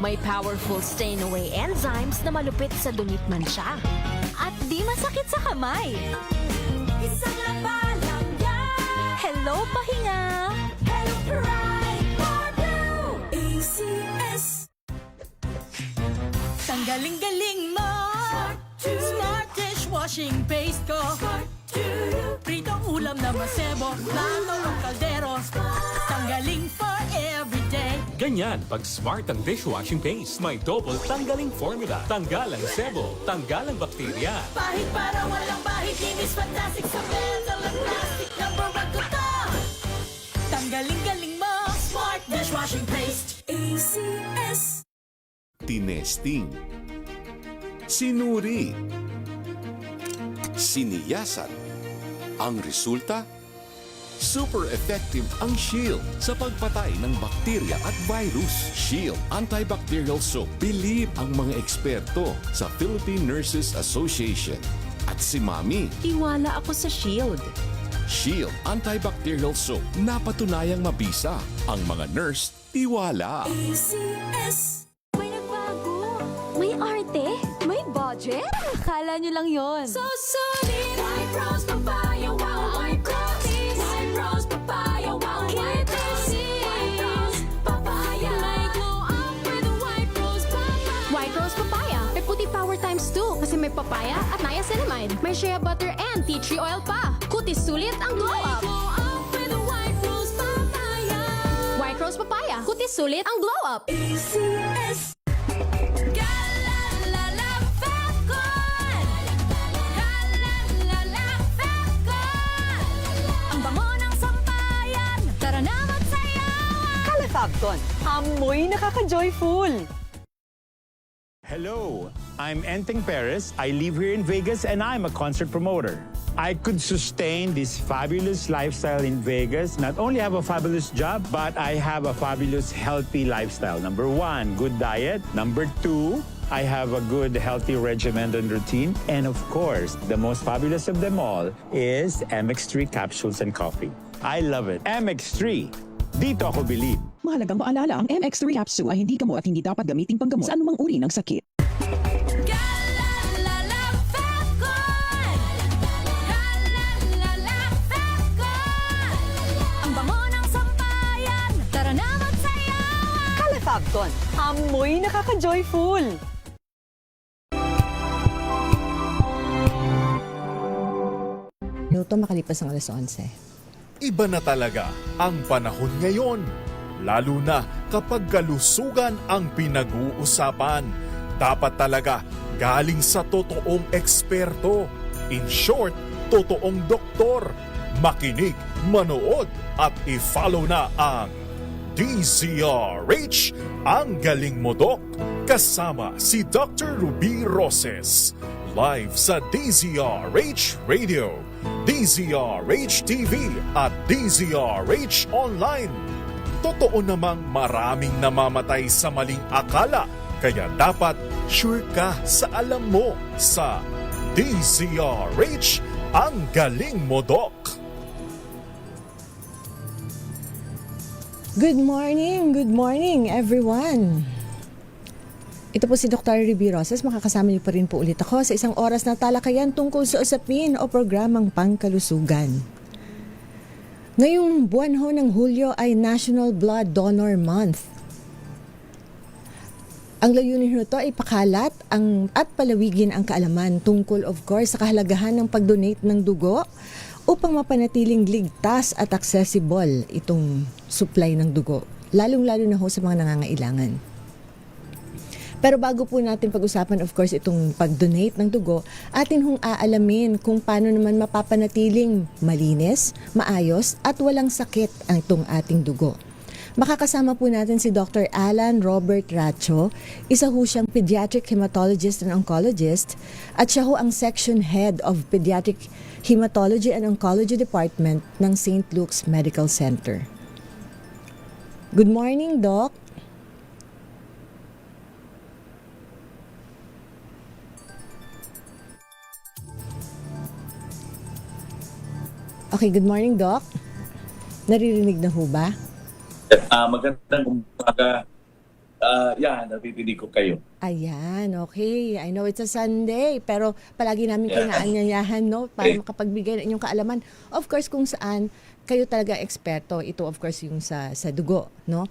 May powerful stain-away enzymes na malupit sa dumi at mansya. At di masakit sa kamay. Isang laban lang yan. Hello, pahinga! Hello, Pride for Blue. ACS. Tanggaling-galing mo! Smart dishwashing paste ko. Pritong ulam na masebo, plato o kaldero. Tanggaling for everyday. Ganyan pag smart ang dishwashing paste. May double tanggaling formula. Tanggal ang sebo, tanggal ang bakterya. Bahid para walang bahid. Linis fantastic sa metal at plastic. Number 1 ko to. Tanggaling-galing mo! Smart dishwashing paste. ACS. Tinesting, sinuri, siniyasan. Ang resulta? Super effective ang Shield sa pagpatay ng bakterya at virus. Shield Antibacterial Soap. Believe ang mga eksperto sa Philippine Nurses Association. At si Mami, Tiwala ako sa Shield. Shield Antibacterial Soap. Napatunayang mabisa. Ang mga nurse, tiwala. ACS. May nagbago. May arte. May budget. Akala nyo lang yon. So solid. White rose papaya. Wow, white rose. White rose papaya. Wow, white rose. White rose papaya. May glow up with white rose papaya. White Rose Papaya. May puti power times 2 kasi may papaya at niacinamide. May shea butter and tea tree oil pa. Kutis sulit ang glow up. Glow up with white rose papaya. White Rose Papaya. Kutis sulit ang glow up. ACS. Galalala Falcon. Galalala Falcon. Ang bango ng sampayan. Tara na magsayawan! Calefacton, amoy nakaka-joyful. Hello, I'm Enteng Perez. I live here in Vegas and I'm a concert promoter. I could sustain this fabulous lifestyle in Vegas. Not only have a fabulous job, but I have a fabulous healthy lifestyle. Number 1, good diet. Number 2, I have a good healthy regimen and routine. And of course, the most fabulous of them all is MX3 capsules and coffee. I love it. MX3, dito ako believe. Mahalagang paalala, ang MX3 capsule ay hindi gamot at hindi dapat gamitin panggamot sa anumang uri ng sakit. Galalala Falcon. Galalala Falcon. Ang bango ng sampayan. Tara na magsayawan! Calefacton, amoy nakaka-joyful. Minuto makalipas ang alas 11. Iba na talaga ang panahon ngayon. Lalo na kapag kalusugan ang pinag-uusapan. Dapat talaga galing sa totoong eksperto. In short, totoong doktor. Makinig, manood at i-follow na ang DZRH, ang galing mo Dok, kasama si Dr. Ruby Roses. Live sa DZRH Radio, DZRH TV at DZRH Online. Totoo namang maraming namamatay sa maling akala, kaya dapat sure ka sa alam mo sa DZRH, ang galing mo Dok. Good morning everyone! Ito po si Dr. Ruby Roses. Makakasama niyo pa rin po ulit ako sa isang oras na talakayan tungkol sa usapin o programang pangkalusugan. Ngayong buwan ho ng Hulyo ay National Blood Donor Month. Ang layunin nito ay pakalat at palawigin ang kaalaman tungkol of course sa kahalagahan ng pag-donate ng dugo upang mapanatiling ligtas at accessible itong supply ng dugo, lalong-lalo na ho sa mga nangangailangan. Pero bago po natin pag-usapan of course itong pag-donate ng dugo, atin hong aalamin kung paano naman mapapanatiling malinis, maayos at walang sakit ang itong ating dugo. Makakasama po natin si Dr. Alan Robert Racho, isa ho siyang pediatric hematologist and oncologist at siya ho ang section head of Pediatric Hematology and Oncology Department ng St. Luke's Medical Center. Good morning, Doc. Okay, good morning, Doc. Naririnig na ho ba? Magandang umaga, Nabibinig ko kayo. Ayan, okay. I know it's a Sunday, pero palagi namin kayo naanyayahan, no? Para makapagbigay ng inyong kaalaman. Of course, kung saan kayo talaga eksperto. Ito, of course, yung sa dugo, no?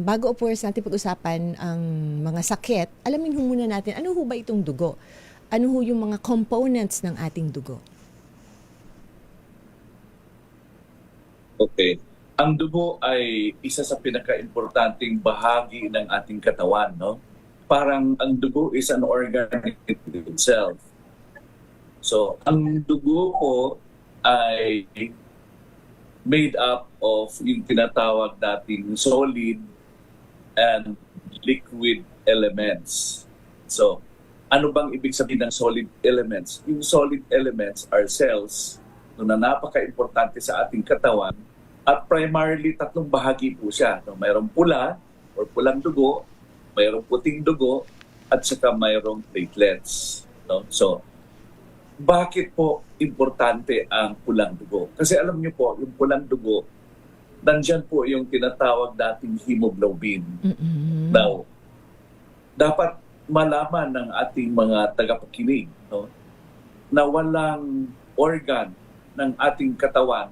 Bago of course natin pag-usapan ang mga sakit, alamin ho muna natin, ano ho ba itong dugo? Ano ho yung mga components ng ating dugo? Okay. Ang dugo ay isa sa pinaka-importanting bahagi ng ating katawan, no? Parang ang dugo is an organ in itself. So, ang dugo po ay made up of yung tinatawag nating solid and liquid elements. So, ano bang ibig sabihin ng solid elements? Yung solid elements are cells na napaka-importante sa ating katawan. At primarily, 3 bahagi po siya. No? Mayroong pula or pulang dugo, mayroong puting dugo, at saka mayroong platelets. No? So, bakit po importante ang pulang dugo? Kasi alam niyo po, yung pulang dugo, nandyan po yung tinatawag nating hemoglobin. Now, dapat malaman ng ating mga tagapakinig, no, na walang organ ng ating katawan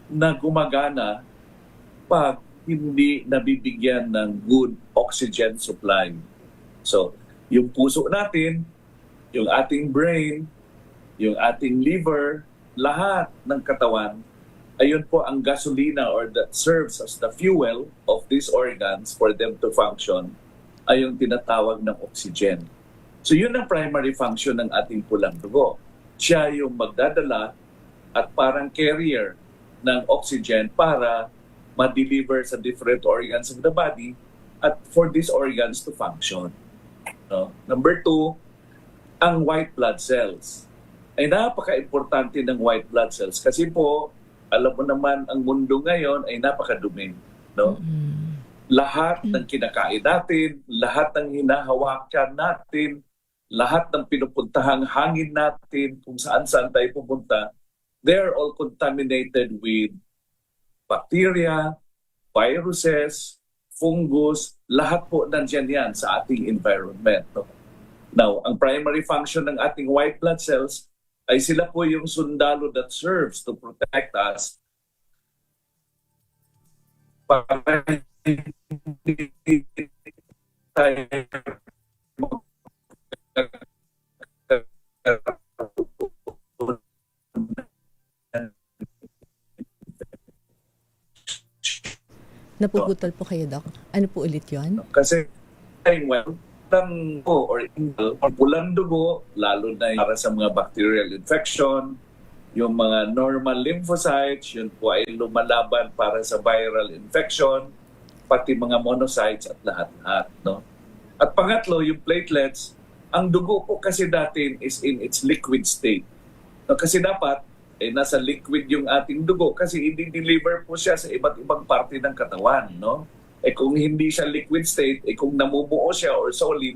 na gumagana pag hindi nabibigyan ng good oxygen supply. So, yung puso natin, yung ating brain, yung ating liver, lahat ng katawan, ayun po ang gasolina or that serves as the fuel of these organs for them to function, ay yung tinatawag ng oxygen. So, yun ang primary function ng ating pulang dugo. Siya yung magdadala at parang carrier ng oxygen para ma-deliver sa different organs of the body at for these organs to function. No? Number 2, ang white blood cells. Ay napaka-importante ng white blood cells kasi po, alam mo naman, ang mundo ngayon ay napakadumi. No? Lahat ng kinakain natin, lahat ng hinahawakan natin, lahat ng pinupuntahang hangin natin, kung saan-saan tayo pupunta, they are all contaminated with bacteria, viruses, fungus, lahat po nandiyan yan sa ating environment. No? Now, ang primary function ng ating white blood cells ay sila po yung sundalo that serves to protect us para hindi tayo Napuputol po kayo, Doc. Ano po ulit yun? Kasi, ng or pulang dugo, lalo na para sa mga bacterial infection, yung mga normal lymphocytes, yun po ay lumalaban para sa viral infection, pati mga monocytes at lahat-lahat. No? At pangatlo, yung platelets, ang dugo po kasi natin is in its liquid state. No? Kasi dapat, nasa liquid yung ating dugo kasi i-deliver po siya sa iba't ibang parte ng katawan, no? Kung hindi siya liquid state, kung namumuo siya or solid,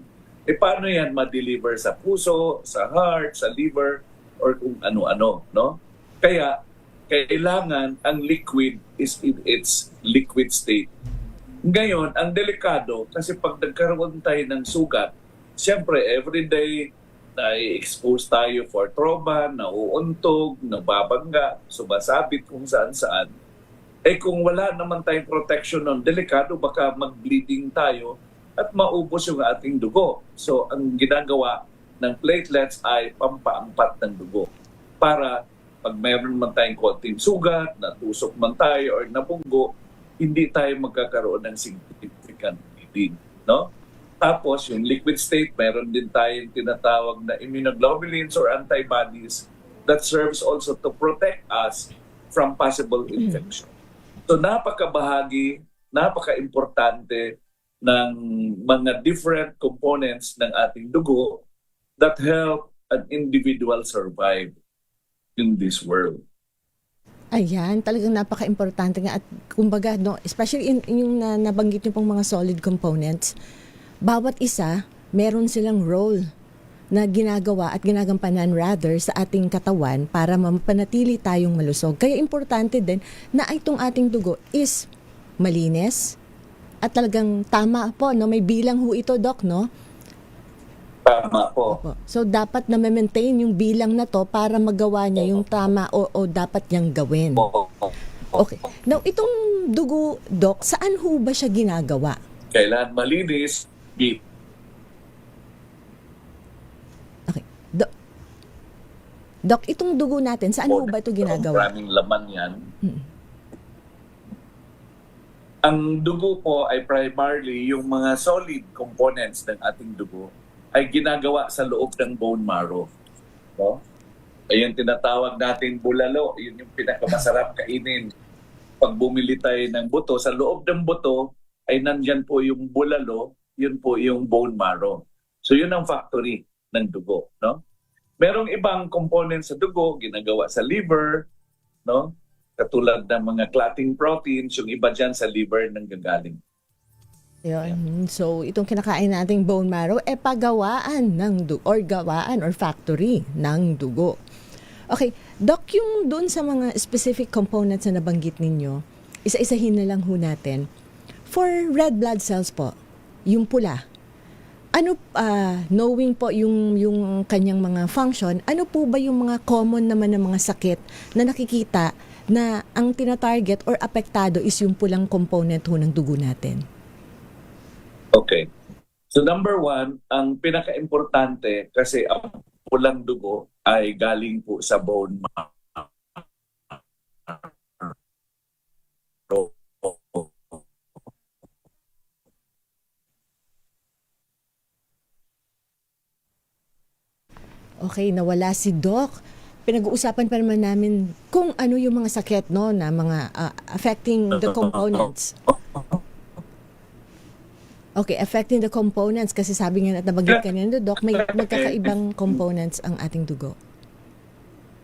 paano yan ma-deliver sa puso, sa heart, sa liver, or kung ano-ano, no? Kaya, kailangan ang liquid is in its liquid state. Ngayon, ang delikado, kasi pag nagkaroon tayo ng sugat, siyempre, everyday, na-expose tayo for trauma, nauuntog, nababangga, sumasabit kung saan-saan. Kung wala naman tayong protection nun, delikado, baka mag-bleeding tayo at maubos yung ating dugo. So, ang ginagawa ng platelets ay pampaampat ng dugo. Para pag mayroon man tayong konting sugat, natusok man tayo or nabunggo, hindi tayo magkakaroon ng significant bleeding. No? Tapos, yung liquid state, mayroon din tayong tinatawag na immunoglobulins or antibodies that serves also to protect us from possible infection. So, napakabahagi, napaka-importante ng mga different components ng ating dugo that help an individual survive in this world. Ayan, talagang napaka-importante nga at kumbaga, no, especially in yung nabanggit niyo pong mga solid components, bawat isa, meron silang role na ginagawa at ginagampanan rather sa ating katawan para mapanatili tayong malusog. Kaya importante din na itong ating dugo is malinis, At talagang tama po, no? May bilang ho ito, Doc, no? Tama po. So, dapat na maintain yung bilang na to para magawa niya yung tama o dapat niyang gawin. Okay. Now, itong dugo, Doc, saan ho ba siya ginagawa? Kailan malinis, Okay. Doc, itong dugo natin, saan ho ba ito ginagawa? Maraming laman yan. Ang dugo po ay primarily yung mga solid components ng ating dugo ay ginagawa sa loob ng bone marrow. No? Ayun tinatawag natin bulalo. Yun yung pinakamasarap kainin. Pag bumili tayo ng buto, sa loob ng buto ay nandyan po yung bulalo, yun po yung bone marrow. So yun ang factory ng dugo. No? Merong ibang components sa dugo, ginagawa sa liver, no? Katulad ng mga clotting proteins, yung iba dyan sa liver nang gagaling. Yun. So, itong kinakain nating bone marrow, pagawaan ng dugo, or gawaan or factory ng dugo. Okay, Doc, yung doon sa mga specific components na nabanggit ninyo, isa-isahin na lang ho natin. For red blood cells po, yung pula, ano, knowing po yung kanyang mga function, ano po ba yung mga common naman ng mga sakit na nakikita na ang tina-target or apektado is yung pulang component ho ng dugo natin? Okay. So number 1, ang pinaka-importante kasi ang pulang dugo ay galing po sa bone marrow. Okay, nawala si Doc. Pinag-uusapan pa naman namin kung ano yung mga sakit, no, na mga affecting the components. Okay, affecting the components kasi sabi nga nabanggit kanina, Doc, may magkakaibang components ang ating dugo.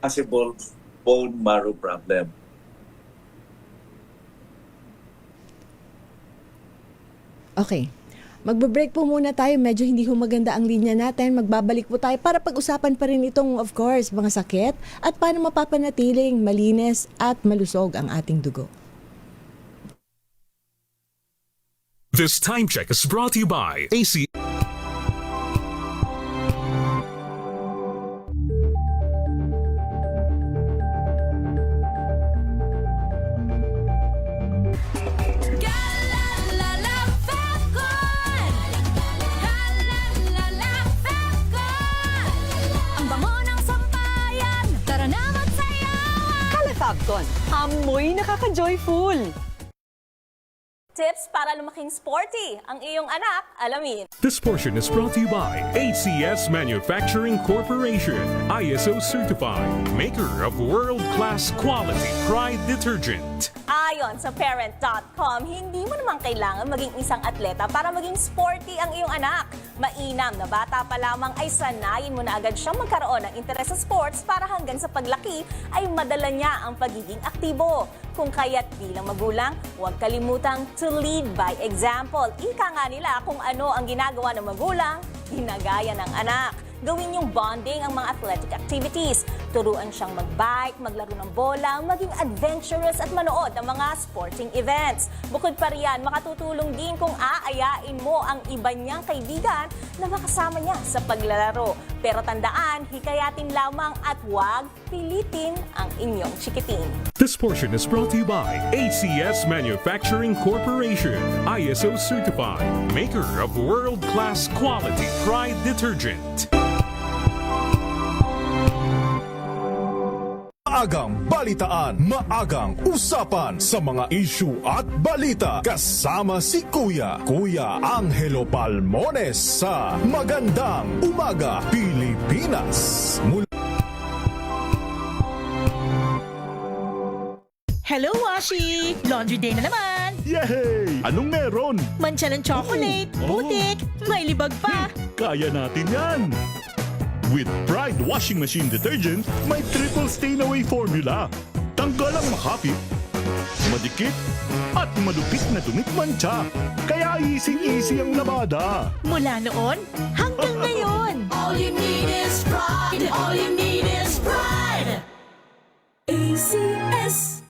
Possible bone marrow problem. Okay. Magbe-break po muna tayo. Medyo hindi ho maganda ang linya natin. Magbabalik po tayo para pag-usapan pa rin itong, of course, mga sakit at paano mapapanatiling malinis at malusog ang ating dugo. This time check is brought to you by AC. Calefacton, amoy nakaka-joyful. Tips para lumaking sporty ang iyong anak, alamin. This portion is brought to you by ACS Manufacturing Corporation, ISO certified, maker of world-class quality Pride detergent. Ayon sa parent.com, hindi mo naman kailangan maging isang atleta para maging sporty ang iyong anak. Mainam na bata pa lamang ay sanayin mo na agad siyang magkaroon ng interes sa sports para hanggang sa paglaki ay madala niya ang pagiging aktibo. Kung kaya't bilang magulang, huwag kalimutang to lead by example. Ika nga nila kung ano ang ginagawa ng magulang, ginagaya ng anak. Gawin yung bonding ang mga athletic activities. Turuan siyang mag-bike, maglaro ng bola, maging adventurous at manood ng mga sporting events. Bukod pa riyan, makatutulong din kung aayain mo ang iba niyang kaibigan na makasama niya sa paglalaro. Pero tandaan, hikayatin lamang at huwag pilitin ang inyong chikiting. This portion is brought to you by ACS Manufacturing Corporation, ISO certified, maker of world-class quality Pride detergent. Maagang balitaan, maagang usapan sa mga issue at balita. Kasama si Kuya Angelo Palmones sa Magandang Umaga Pilipinas. Hello, Washi! Laundry day na naman! Yay! Anong meron? Mancha ng chocolate, putik, may libag pa! Kaya natin yan! With Pride Washing Machine Detergent, may triple stain-away formula. Tanggal ang makapit, madikit, at malupit na dumikmancha. Kaya easy-easy ang labada. Mula noon hanggang ngayon! All you need is pride. All you need is pride. ACS.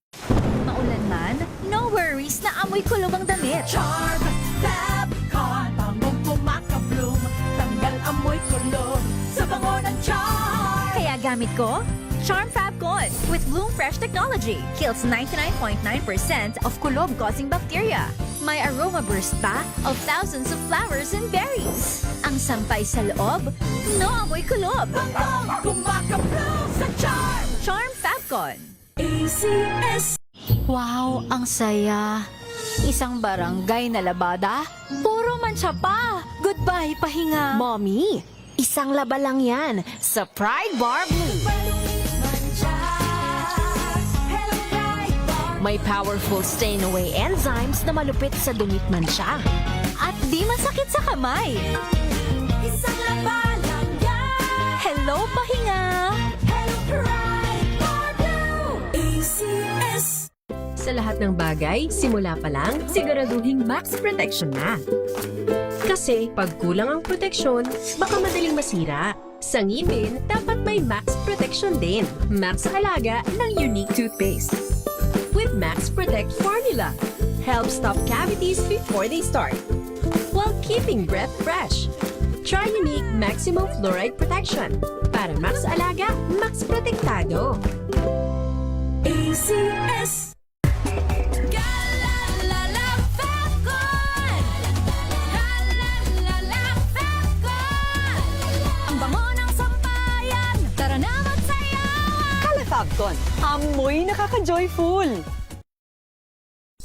Maulan man, no worries na amoy kulog ang damit. Charm Fabcon, pangong pumakabloom, tanggal amoy kulog sa bango ng Charm. Kaya gamit ko, Charm Fabcon with Bloom Fresh technology. Kills 99.9% of kulob-causing bacteria. May aroma burst pa of thousands of flowers and berries. Ang sampay sa loob, no amoy kulob. Pangong pumakabloom sa Charm. Charm Fabcon. ACS. Wow, ang saya. Isang barangay na labada, puro mancha pa. Goodbye, pahinga. Mommy, isang laba lang yan sa Pride Bar Blue. May powerful stain-away enzymes na malupit sa dumit mancha. At di masakit sa kamay. Isang laba lang yan. Hello, pahinga. Hello, Pride Bar Blue. ACS. Sa lahat ng bagay, simula pa lang, siguraduhing max protection na. Kasi pag kulang ang proteksyon, baka madaling masira. Sa ngipin, dapat may max protection din. Max sa halaga ng unique toothpaste. With Max Protect Formula, help stop cavities before they start, while keeping breath fresh. Try unique maximum fluoride protection para max alaga, max protektado. ACS. Galalala Fabcon. Galalala Fabcon. Ang bango ng sampayan, tara na magsayawan. Kalafabcon, amoy nakaka-joyful!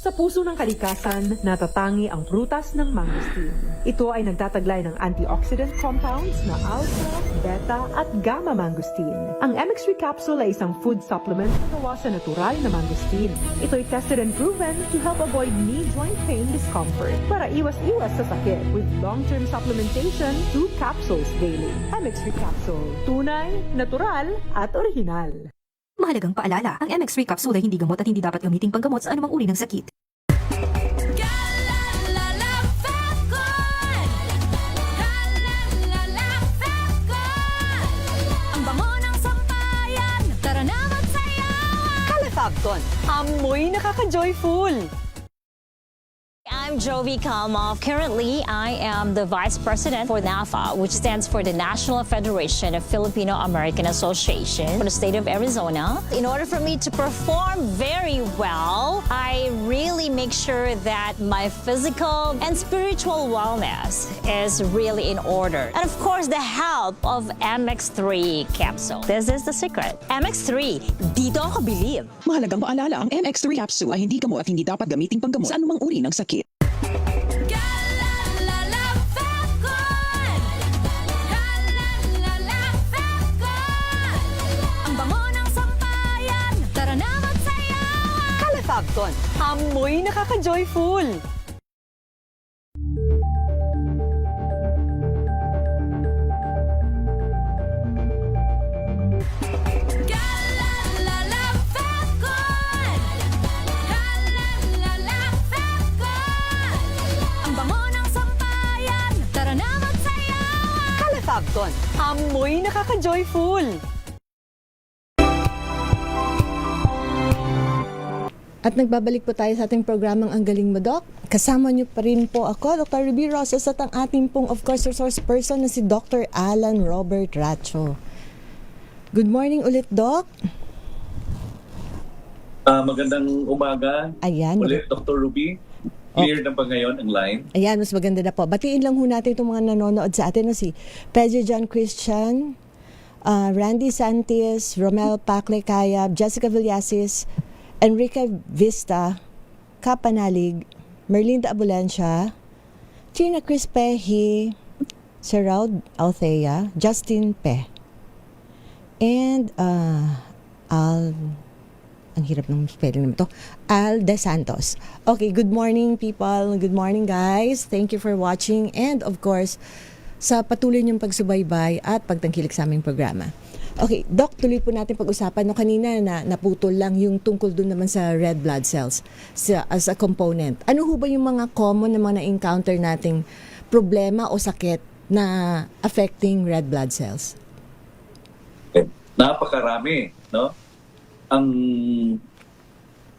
Sa puso ng kalikasan, natatangi ang prutas ng mangosteen. Ito ay nagtataglay ng antioxidant compounds na alpha, beta at gamma mangosteen. Ang MX3 capsule ay isang food supplement na gawa sa natural na mangosteen. Ito ay tested and proven to help avoid knee joint pain discomfort para iwas-iwas sa sakit with long-term supplementation 2 capsules daily. MX3 capsule, tunay, natural at original. Mahalagang paalala, ang MX3 capsule ay hindi gamot at hindi dapat gamiting panggamot sa anumang uri ng sakit. Galalala Fabcon. Galalala Fabcon. Ang bango ng sampayan, tara na magsayawan. Kalafabcon, amoy nakaka-joyful! I'm Jovi Kalmov. Currently, I am the Vice President for NAFA, which stands for the National Federation of Filipino-American Association for the state of Arizona. In order for me to perform very well, I really make sure that my physical and spiritual wellness is really in order. And of course, the help of MX3 capsule. This is the secret. MX3, dito ako believe. Mahalagang paalala, ang MX3 capsule ay hindi gamot at hindi dapat gamiting panggamot sa anumang uri ng sakit. Galalala Fabcon. Galalala Fabcon. Ang bango ng sampayan, tara na magsayawan. Kalafabcon, amoy nakaka-joyful! Galalala Fabcon. Galalala Fabcon. Ang bango ng sampayan, tara na magsayawan. Kalafabcon, amoy nakaka-joyful! At nagbabalik po tayo sa ating programang Ang Galing Mo, Doc. Kasama niyo pa rin po ako, Dr. Ruby Roses, at ang ating pong, of course, resource person na si Dr. Alan Robert Racho. Good morning ulit, Doc. Magandang umaga. Ayan. Ulit, Dr. Ruby. Clear na ba ngayon ang line? Ayan, mas maganda na po. Batiin lang ho natin itong mga nanonood sa atin na si Pedro John Christian, Randy Santis, Romel Paclecayab, Jessica Villasis, Enrique Vista, Kapanalig, Merlinda Abulancia, Gina Crispehi, Seraud Althea, Justin Pe, and ang hirap ng spelling naman to, Al De Santos. Okay, good morning people. Good morning guys. Thank you for watching and of course, sa patuloy niyong pagsubaybay at pagtangkilik sa aming programa. Okay, Doc, tuloy po natin pag-usapan. No, kanina na naputol lang yung tungkol dun naman sa red blood cells as a component. Ano ho ba yung mga common na mga na-encounter nating problema o sakit na affecting red blood cells? Napakarami, no? Ang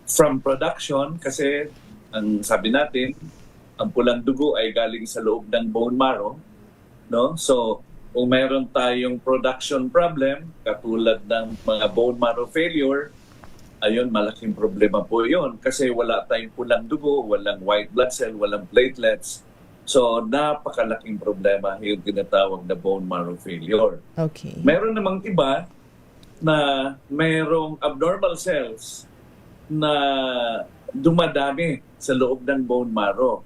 from production, kasi ang sabi natin, Ang pulang dugo ay galing sa loob ng bone marrow, no? So, kung mayroon tayong production problem, katulad ng mga bone marrow failure, ayun, malaking problema po yun. Kasi wala tayong pulang dugo, walang white blood cell, walang platelets. So, napakalaking problema yung tinatawag na bone marrow failure. Okay. Meron namang iba na mayroong abnormal cells na dumadami sa loob ng bone marrow.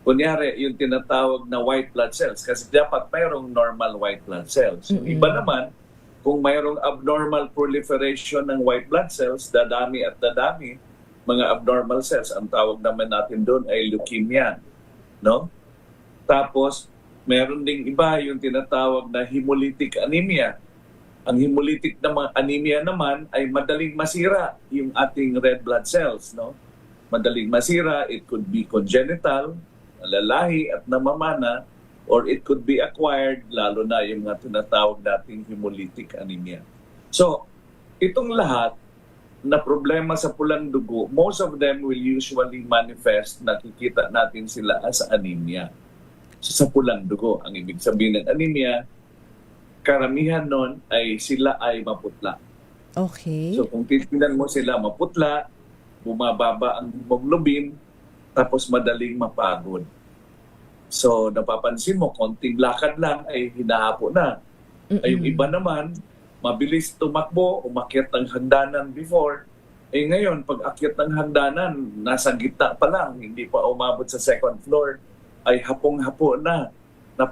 Kunyari, yung tinatawag na white blood cells kasi dapat mayroong normal white blood cells. Yung iba naman, kung mayroong abnormal proliferation ng white blood cells, dadami at dadami, mga abnormal cells, ang tawag naman natin doon ay leukemia. No? Tapos, meron ding iba yung tinatawag na hemolytic anemia. Ang hemolytic na anemia naman ay madaling masira yung ating red blood cells. No? Madaling masira, it could be congenital, lalahi at namamana, or it could be acquired, lalo na yung nga tinatawag nating hemolytic anemia. So, itong lahat na problema sa pulang dugo, most of them will usually manifest, nakikita natin sila as anemia. So, sa pulang dugo, ang ibig sabihin ng anemia, karamihan nun ay sila ay maputla. Okay. So, kung titignan mo sila maputla, bumababa ang hemoglobin, tapos madaling mapagod. So, napapansin mo, konting lakad lang ay hinahapo na. Ay, yung iba naman, mabilis tumakbo, umakyat ng hagdanan before. Eh ngayon, pag akyat ng hagdanan, nasa gitna pa lang, hindi pa umabot sa second floor, ay hapong-hapo na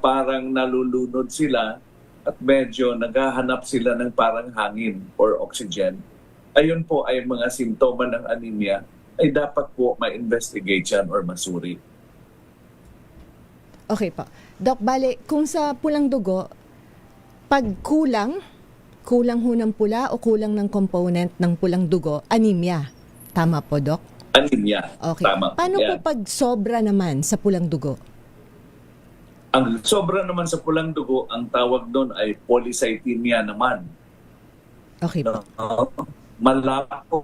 parang nalulunod sila at medyo naghahanap sila ng parang hangin or oxygen. Ayun po ay mga simptoma ng anemia ay dapat po ma-investigate yan or masuri. Okay po. Doc, bale, kung sa pulang dugo, pag kulang ho ng pula o kulang ng component ng pulang dugo, anemia. Tama po, Doc? Anemia. Okay. Tama. Paano po pag sobra naman sa pulang dugo? Ang sobra naman sa pulang dugo, ang tawag doon ay polycythemia naman. Okay po. Malabo.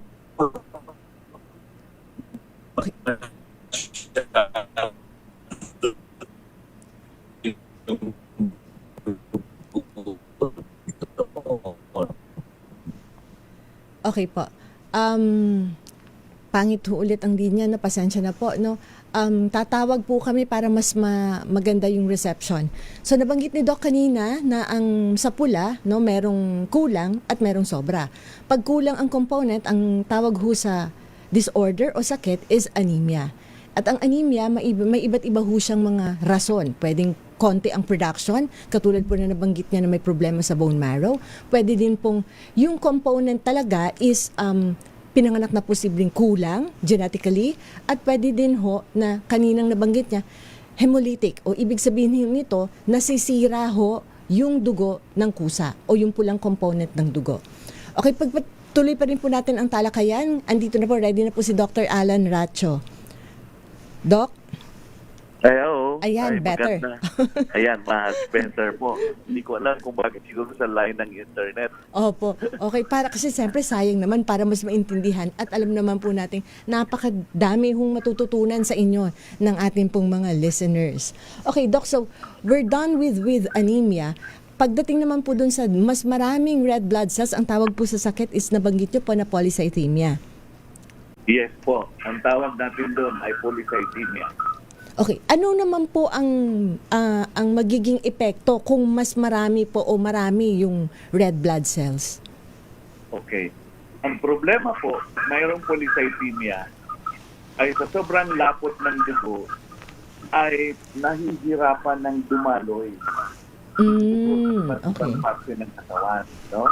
Okay po. Pangit ho ulit ang linya, na pasensya na po, no? Tatawag po kami para mas maganda yung reception. So nabanggit ni Doc kanina na ang sa pula, no, merong kulang at merong sobra. Pag kulang ang component, ang tawag ho sa disorder o sakit is anemia. At ang anemia, may iba't iba ho siyang mga rason. Pwedeng konti ang production, katulad po na nabanggit niya na may problema sa bone marrow. Pwede din pong yung component talaga is pinanganak na posibleng kulang genetically, at pwede din ho na kaninang nabanggit niya, hemolytic, o ibig sabihin nito, nasisira ho yung dugo ng kusa o yung pulang component ng dugo. Okay, pagpatuloy pa rin po natin ang talakayan. Andito na po, ready na po si Dr. Alan Racho. Doc? Hello. Ayan, better. Ayan, mas better po. Hindi ko alam kung bakit siguro sa line ng internet. Opo. Okay, para kasi siyempre sayang naman para mas maintindihan, at alam naman po natin napakadami hong matututunan sa inyo ng ating pong mga listeners. Okay, Doc, so we're done with anemia. Pagdating naman po dun sa mas maraming red blood cells, ang tawag po sa sakit is nabanggit nyo po na polycythemia. Yes po. Ang tawag natin doon ay polycythemia. Okay, ano naman po ang magiging epekto kung mas marami po o marami yung red blood cells? Okay. Ang problema po, mayroong polycythemia ay sa sobrang lapot ng dugo ay nahihirapan ng dumaloy. Okay. Parte ng katawan, no?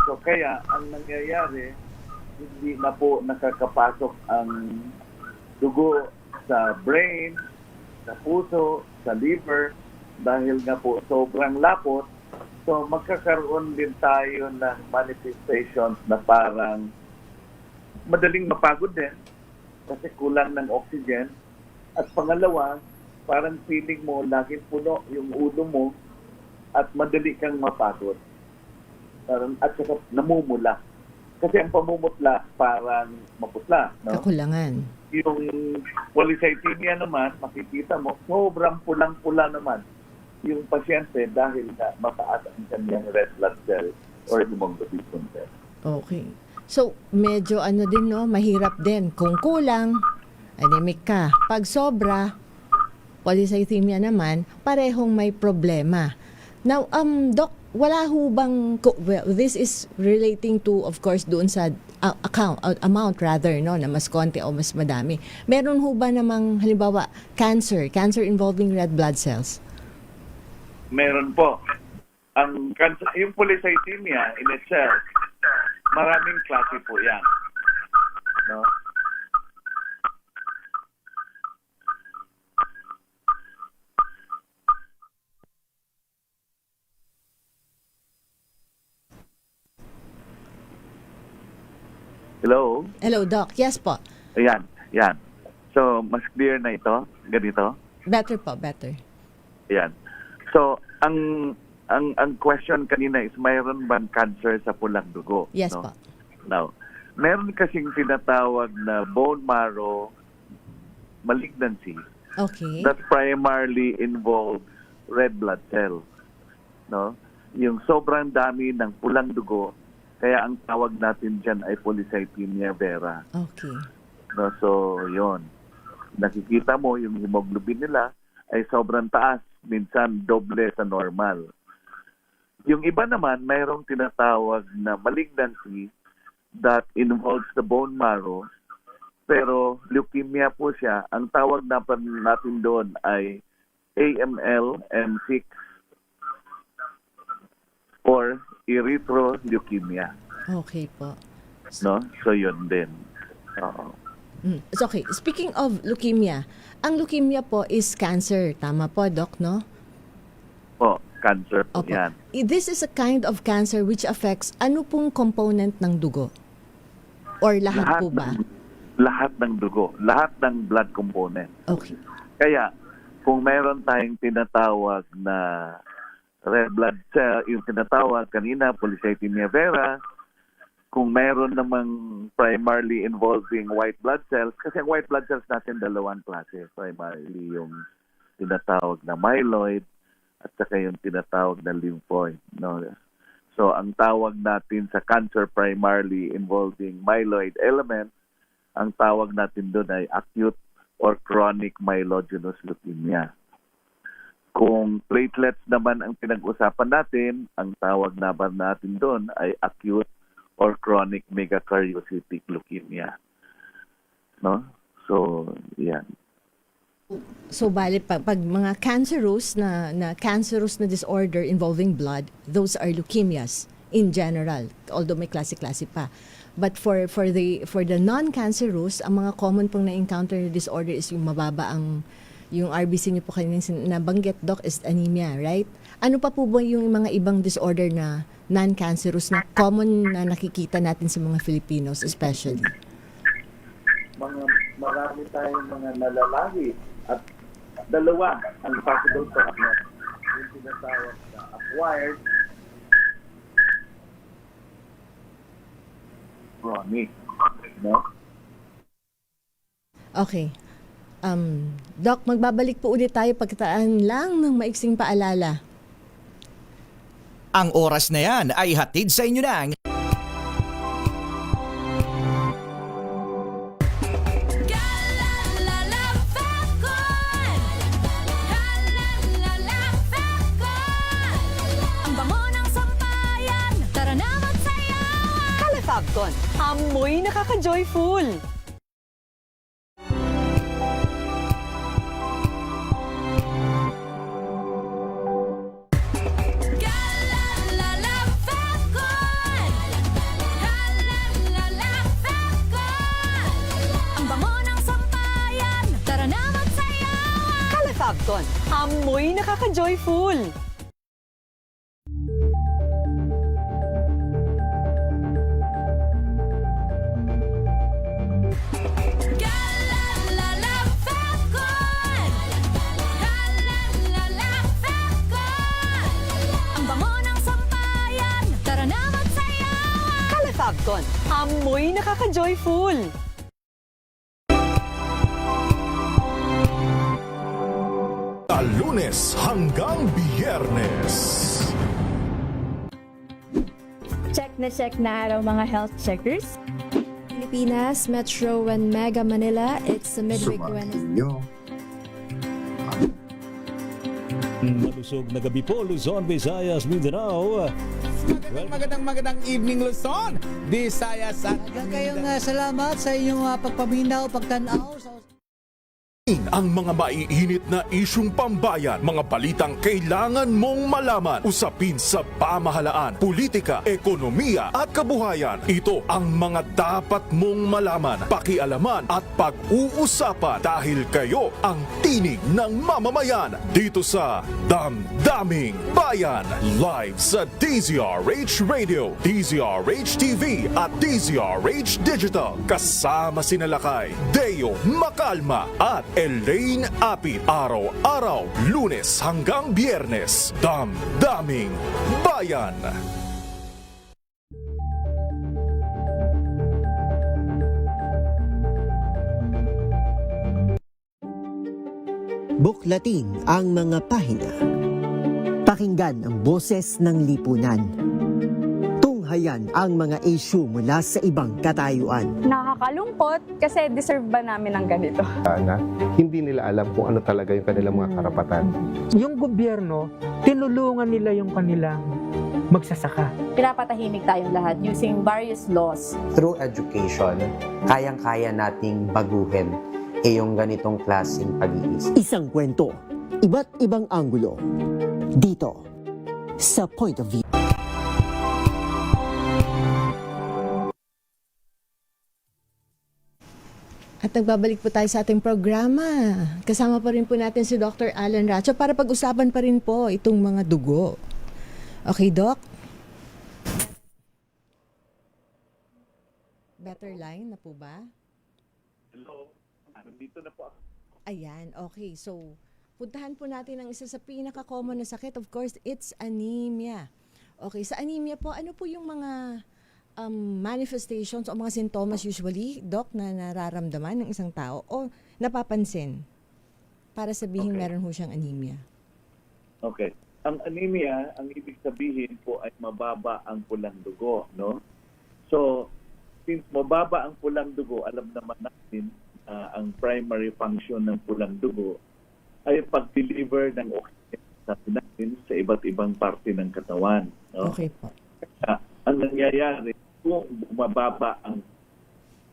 So kaya ang nangyayari, hindi na po nakakapasok ang dugo sa brain, sa puso, sa liver, dahil nga po sobrang lapot. So magkakaroon din tayo ng manifestations na parang madaling mapagod din kasi kulang ng oxygen. At pangalawa, parang feeling mo laging puno yung ulo mo at madali kang mapagod. At saka namumula. Kasi ang pamumutla parang maputla. No? Kakulangan. Yung polycythemia naman, makikita mo, sobrang pulang-pula naman yung pasyente dahil na mataas ang kanyang red blood cell or hemoglobin content. Okay. So, medyo ano din, no? Mahirap din. Kung kulang, anemic ka. Pag sobra, polycythemia naman, parehong may problema. Now, Doc, wala ho bang, well, this is relating to, of course, doon sa amount rather, no, na mas konti o mas madami. Meron ho ba namang, halimbawa, cancer involving red blood cells? Meron po. Yung polycythemia in itself, maraming klase po yan. No? Hello? Hello, Doc. Yes po. Ayan, yan. So, mas clear na ito? Ganito? Better po, better. Ayan. So, ang question kanina is mayroon bang cancer sa pulang dugo? Yes no? po. Now, meron kasing tinatawag na bone marrow malignancy Okay. that primarily involves red blood cells. No? Yung sobrang dami ng pulang dugo, kaya ang tawag natin dyan ay polycythemia vera. Okay. No, so, yon. Nakikita mo yung hemoglobin nila ay sobrang taas, minsan doble sa normal. Yung iba naman, mayroong tinatawag na malignancy that involves the bone marrow, pero leukemia po siya. Ang tawag natin doon ay AML M6 or erythroleukemia. Okay po. No? So, yun din. Oo. It's okay. Speaking of leukemia, ang leukemia po is cancer. Tama po, Doc, no? Po, cancer po Opo. yan. This is a kind of cancer which affects ano pong component ng dugo? Or lahat po ba? Lahat ng dugo. Lahat ng blood component. Okay. Kaya, kung meron tayong tinatawag na red blood cell, yung tinatawag kanina, polycythemia vera, kung meron namang primarily involving white blood cells, kasi ang white blood cells natin dalawang klase. Primarily yung tinatawag na myeloid at saka yung tinatawag na lymphoid. No? So, ang tawag natin sa cancer primarily involving myeloid element, ang tawag natin doon ay acute or chronic myelogenous leukemia. Kung platelets naman ang pinag-usapan natin, ang tawag naman natin doon ay acute or chronic megakaryocytic leukemia. No? So, yan. So, bali, pag mga cancerous na disorder involving blood, those are leukemias in general, although may klase-klase pa. But for the non-cancerous, ang mga common pong na-encounter na disorder is yung mababa yung RBC niyo po kanina nabanggit, Doc, is anemia, right? Ano pa po ba yung mga ibang disorder na non-cancerous na common na nakikita natin sa mga Filipinos especially? Marami tayong mga nalalagi at dalawa ang possible problem. Yung tinatawag na acquired chronic. No? Okay. Doc, magbabalik po ulit tayo pagkataan lang ng maiksing paalala. Ang oras na yan ay hatid sa inyo ng Ang bango ng sampayan, tara na magsayawan. Calafabcon, amoy nakaka-joyful. Ang bango ng sampayan, tara na magsayawan. Calafabcon, amoy nakaka-joyful. Ang bango ng sampayan, tara na magsayawan. Calafabcon, amoy nakaka-joyful. Simula Lunes hanggang Biyernes. Check na raw mga health checkers. Pilipinas, Metro and Mega Manila, it's a midweek Wednesday. Malusog na gabi po, Luzon, Visayas, Mindanao. Magandang evening, Luzon, Visayas at kayong salamat sa inyong pagpaminaw, pagtanaw sa Ang mga maiinit na isyung pambayan, mga balitang kailangan mong malaman, usapin sa pamahalaan, politika, ekonomiya at kabuhayan. Ito ang mga dapat mong malaman, pakialaman at pag-uusapan dahil kayo ang tinig ng mamamayan dito sa Damdaming Bayan. Live sa DZRH Radio, DZRH TV at DZRH Digital. Kasama si Nalakay, Deo Makalma at Elaine Apit. Araw-araw, Lunes hanggang Biyernes. Damdaming Bayan. Buklatin ang mga pahina. Pakinggan ang boses ng lipunan. Tunghayan ang mga issue mula sa ibang katayuan. Nakakalungkot kasi deserve ba namin ng ganito? Na hindi nila alam kung ano talaga yung kanilang mga karapatan. Yung gobyerno, tinulungan nila yung kanilang magsasaka. Pinapatahimik tayong lahat using various laws. Through education, kayang-kaya nating baguhin yung ganitong klaseng pag-iisip. Isang kwento, iba't ibang anggulo. Dito, sa Point of View. At nagbabalik po tayo sa ating programa. Kasama pa rin po natin si Dr. Alan Racho para pag-usapan pa rin po itong mga dugo. Okay, Doc? Better line na po ba? Hello. Dito na po. Ayan, okay. So, puntahan po natin ang isa sa pinaka-common na sakit. Of course, it's anemia. Okay, sa anemia po, ano po yung mga manifestations o mga sintomas usually, Doc, na nararamdaman ng isang tao o napapansin para sabihin meron ho siyang anemia? Okay. Ang anemia, ang ibig sabihin po ay mababa ang pulang dugo, no? So, since mababa ang pulang dugo, alam naman natin ang primary function ng pulang dugo ay pag-deliver ng oxygen sa natin sa iba't ibang parte ng katawan. No? Okay po. Kaya, ang nangyayari, kung bumababa ang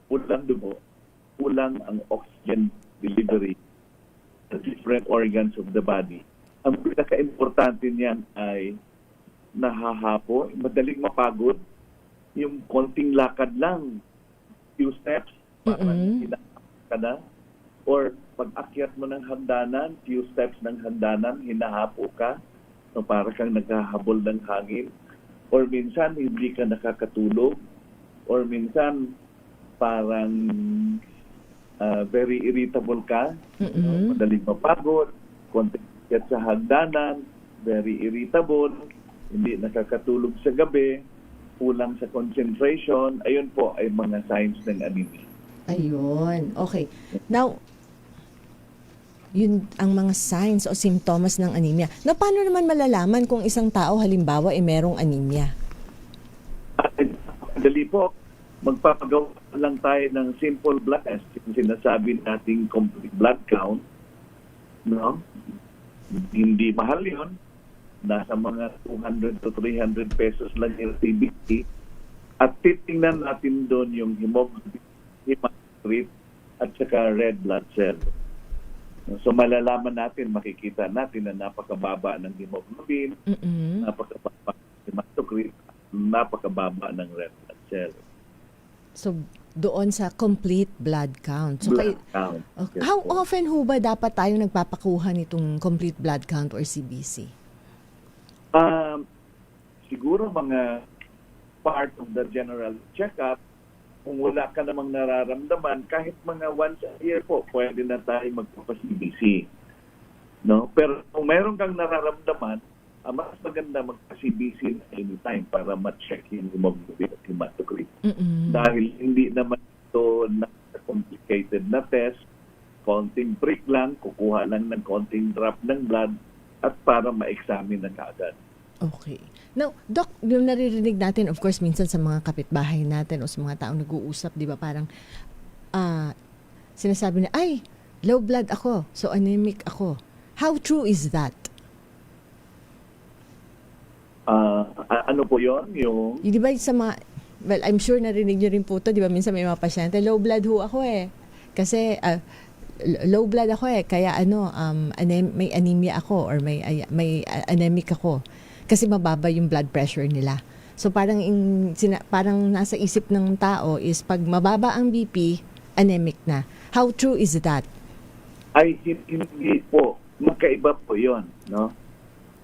pulang dugo, kulang ang oxygen delivery sa different organs of the body. Ang pinaka-importante niyan ay nahahapo, madaling mapagod, yung konting lakad lang, few steps, parang ka na, or pag-akyat mo ng hagdanan, few steps ng hagdanan, hinahapo ka, so para kang naghahabol ng hangin, or minsan hindi ka nakakatulog, or minsan parang very irritable ka, madaling mapagod, konting akyat sa hagdanan, very irritable, hindi nakakatulog sa gabi, kulang sa concentration, ayun po ay mga signs ng anemia. Ayun. Okay. Now, yun ang mga signs o symptoms ng anemia. Now, paano naman malalaman kung isang tao, halimbawa, merong anemia? Dali po, magpapagawa lang tayo ng simple blood test. Yung sinasabi nating complete blood count. No? Hindi mahal yun. Nasa mga 200 to 300 pesos lang yung TBC. At titingnan natin doon yung hemoglobin, hematocrit, at saka red blood cell. So malalaman natin, makikita natin na napakababa ng hemoglobin, napakababa ng hematocrit, napakababa ng red blood cell. So doon sa complete blood count. So, Blood count. Okay. Yes, How po. often ho ba dapat tayo nagpapakuha nitong complete blood count or CBC? Siguro mga part of the general checkup, kung wala ka namang nararamdaman, kahit mga once a year po, pwede na tayo magpapa-CBC. No? Pero kung meron kang nararamdaman, mas maganda magpa-CBC anytime para ma-check yung hemoglobin at hematocrit. Dahil hindi naman ito na complicated na test, konting prick lang, kukuha lang ng konting drop ng blood at para ma-examine na kaagad. Okay. Now, Doc, yung naririnig natin, of course, minsan sa mga kapitbahay natin o sa mga taong nag-uusap, di ba, parang sinasabi na, ay, low blood ako, so anemic ako. How true is that? Ano po yon? Yung Di ba sa mga, well, I'm sure narinig nyo rin po to, di ba, minsan may mga pasyente, low blood ho ako eh. Kasi, low blood ako eh, kaya may anemia ako or may anemic ako. Kasi mababa yung blood pressure nila. So parang parang nasa isip ng tao is pag mababa ang BP, anemic na. How true is that? ay hindi po. Magkaiba po yon, no?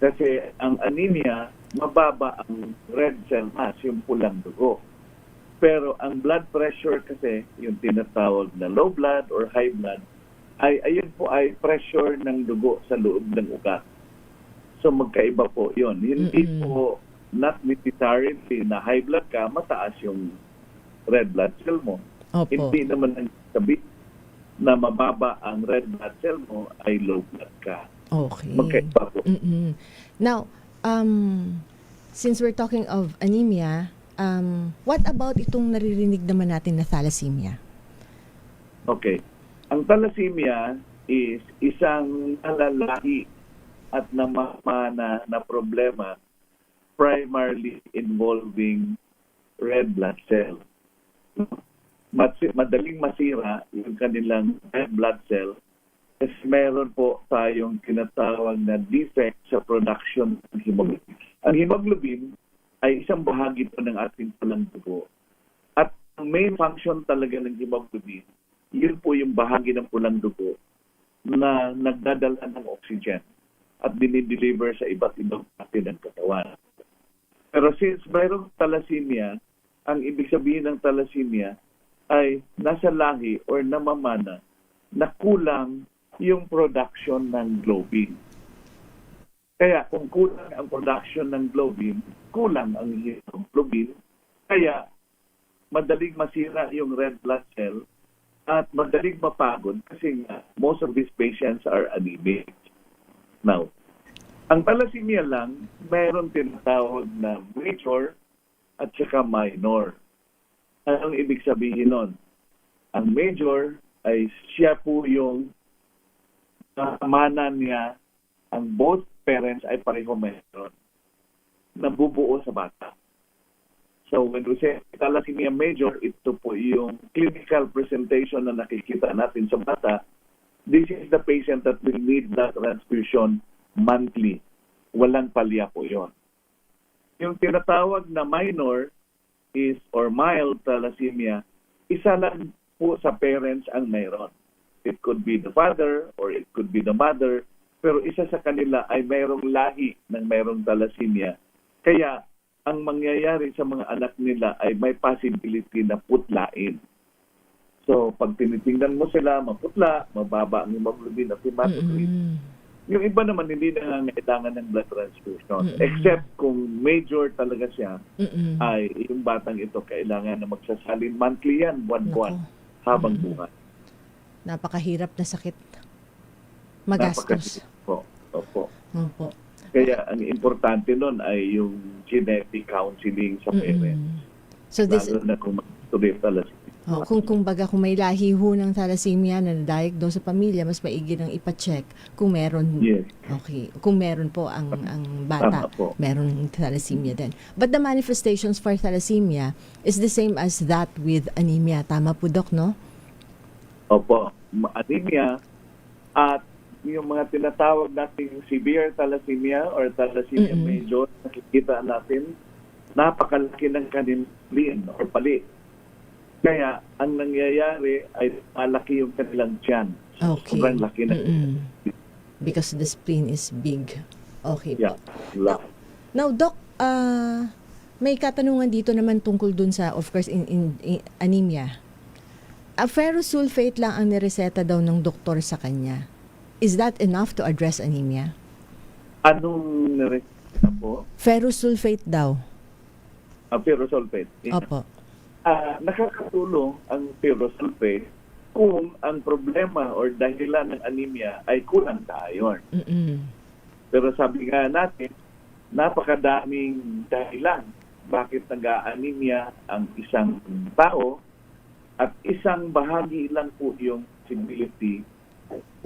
Kasi ang anemia, mababa ang red cell mass, yung pulang dugo. Pero ang blood pressure kasi, yung tinatawag na low blood or high blood, ayun po ay pressure ng dugo sa loob ng ugat. So magkaiba po yon. Hindi po not necessarily na high blood ka, mataas yung red blood cell mo. Opo. Hindi naman ang sabi na mababa ang red blood cell mo ay low blood ka. Okay. Magkaiba po. Now, since we're talking of anemia, what about itong naririnig naman natin na thalassemia? Okay. Ang thalassemia is isang nalalahi at namamana na problema primarily involving red blood cell. Madaling masira yung kanilang red blood cell kasi meron po tayong tinatawag na defect sa production ng hemoglobin. Ang hemoglobin ay isang bahagi po ng ating pulang dugo. At ang main function talaga ng hemoglobin, yun po yung bahagi ng pulang dugo na nagdadala ng oxygen at dinideliver sa iba't ibang parte ng katawan. Pero since mayroong thalassemia, ang ibig sabihin ng thalassemia ay nasa lahi or namamana na kulang yung production ng globin. Kaya kung kulang ang production ng globin, kulang ang hemoglobin, kaya madaling masira yung red blood cell at madaling mapagod kasi most of these patients are anemic. Now, ang thalassemia lang, mayroon tinatawag na major at saka minor. Anong ibig sabihin nun? Ang major ay siya po yung namana niya, ang both parents ay pareho meron. Nabubuo sa bata. So when we say thalassemia major, ito po yung clinical presentation na nakikita natin sa bata. This is the patient that will need blood transfusion monthly. Walang palya po yon. Yung tinatawag na minor is or mild thalassemia, isa lang po sa parents ang mayroon. It could be the father or it could be the mother, pero isa sa kanila ay mayroong lahi ng mayroong thalassemia. Kaya ang mangyayari sa mga anak nila ay may possibility na putlain. So pag tinitingnan mo sila, maputla, mababa ang hemoglobin at hematocrit. Yung iba naman hindi na kailangan ng blood transfusion. Except kung major talaga siya, ay yung batang ito kailangan na magsasalin monthly yan, buwan-buwan, habang buhay. Napakahirap na sakit. Magastos. Opo. Kaya ang importante nun ay yung genetic counseling sa parents. So this, lalo na kung mag-tuloy thalassemia. Kung may lahi ho ng thalassemia na na-diagnose sa pamilya, mas maigi nang ipacheck kung meron. Yes. Okay. Kung meron po ang bata, meron thalassemia din. But the manifestations for thalassemia is the same as that with anemia. Tama po, Doc, no? Opo. Anemia at yung mga tinatawag nating severe thalassemia or thalassemia major, nakikita natin, napakalaki ng kanilang or pali. Kaya, ang nangyayari ay malaki yung kanilang tiyan. Okay. Sobrang laki na. Because the spleen is big. Okay yeah. po. Now, Doc, may katanungan dito naman tungkol dun sa, of course, in anemia. A ferrous sulfate lang ang nireseta daw ng doktor sa kanya. Is that enough to address anemia? Anong nireseta po? Ferrous sulfate daw. Ferrous sulfate. Opo. Nakakatulong ang ferrous sulfate kung ang problema or dahilan ng anemia ay kulang sa iron. Pero sabi nga natin, napakadaming dahilan bakit nag-anemia ang isang tao at isang bahagi lang po yung possibility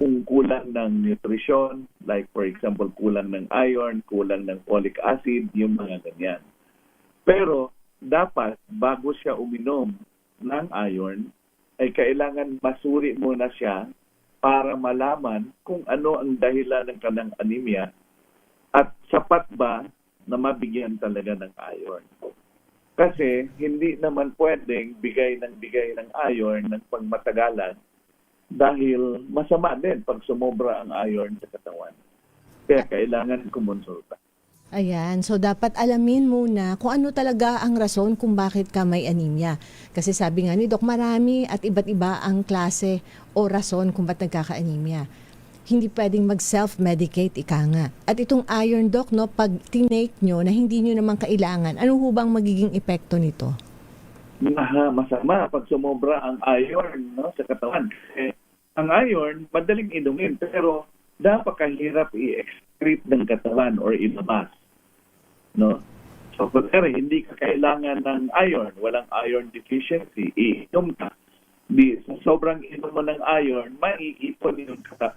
kung kulang ng nutrition, like for example, kulang ng iron, kulang ng folic acid, yung mga ganyan. Pero dapat bago siya uminom ng iron, ay kailangan masuri muna siya para malaman kung ano ang dahilan ng kanyang anemia at sapat ba na mabigyan talaga ng iron. Kasi hindi naman pwedeng bigay ng iron ng pangmatagalan dahil masama din pag sumobra ang iron sa katawan. Kaya kailangan kumonsulta. Ayan, so dapat alamin muna kung ano talaga ang rason kung bakit ka may anemia. Kasi sabi nga ni Doc, marami at iba't iba ang klase o rason kung bakit nagkaka-anemia. Hindi pwedeng mag-self-medicate, ika nga. At itong iron, Doc, no, pag tinake nyo na hindi nyo naman kailangan, ano ho bang magiging epekto nito? Masama pag sumobra ang iron, no, sa katawan. Ang iron, madaling inumin, pero napakahirap i-excrete ng katawan or ilabas. No? So, kung hindi ka kailangan ng iron, walang iron deficiency, iinom ka. Sa sobrang inom mo ng iron, maiipon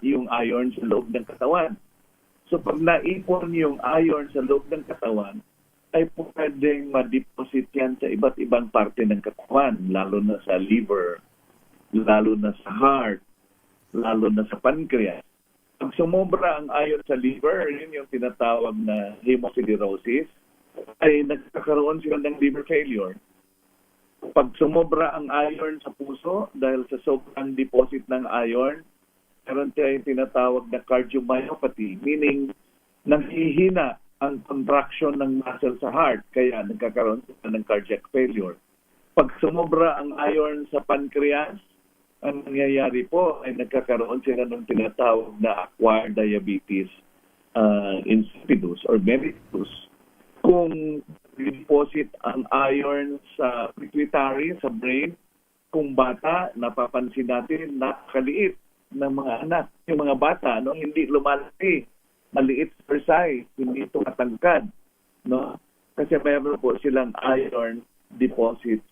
yung iron sa loob ng katawan. So, pag naipon yung iron sa loob ng katawan, ay pwedeng ma-deposit yan sa iba't ibang parte ng katawan, lalo na sa liver, lalo na sa heart, lalo na sa pancreas. Pag sumobra ang iron sa liver, yun yung tinatawag na hemosiderosis, ay nagkakaroon sila ng liver failure. Pag sumobra ang iron sa puso, dahil sa sobrang deposit ng iron, meron siya yung tinatawag na cardiomyopathy, meaning nanghihina ang contraction ng muscle sa heart, kaya nagkakaroon sila ng cardiac failure. Pag sumobra ang iron sa pancreas, ang nangyayari po ay nagkakaroon sila ng tinatawag na acquired diabetes insipidus or mellitus. Kung deposit ang iron sa pituitary, sa brain, kung bata, napapansin natin, nakaliit ng mga anak. Yung mga bata, no, hindi lumalaki, maliit per size, hindi ito matangkad. No? Kasi mayroon po silang iron deposits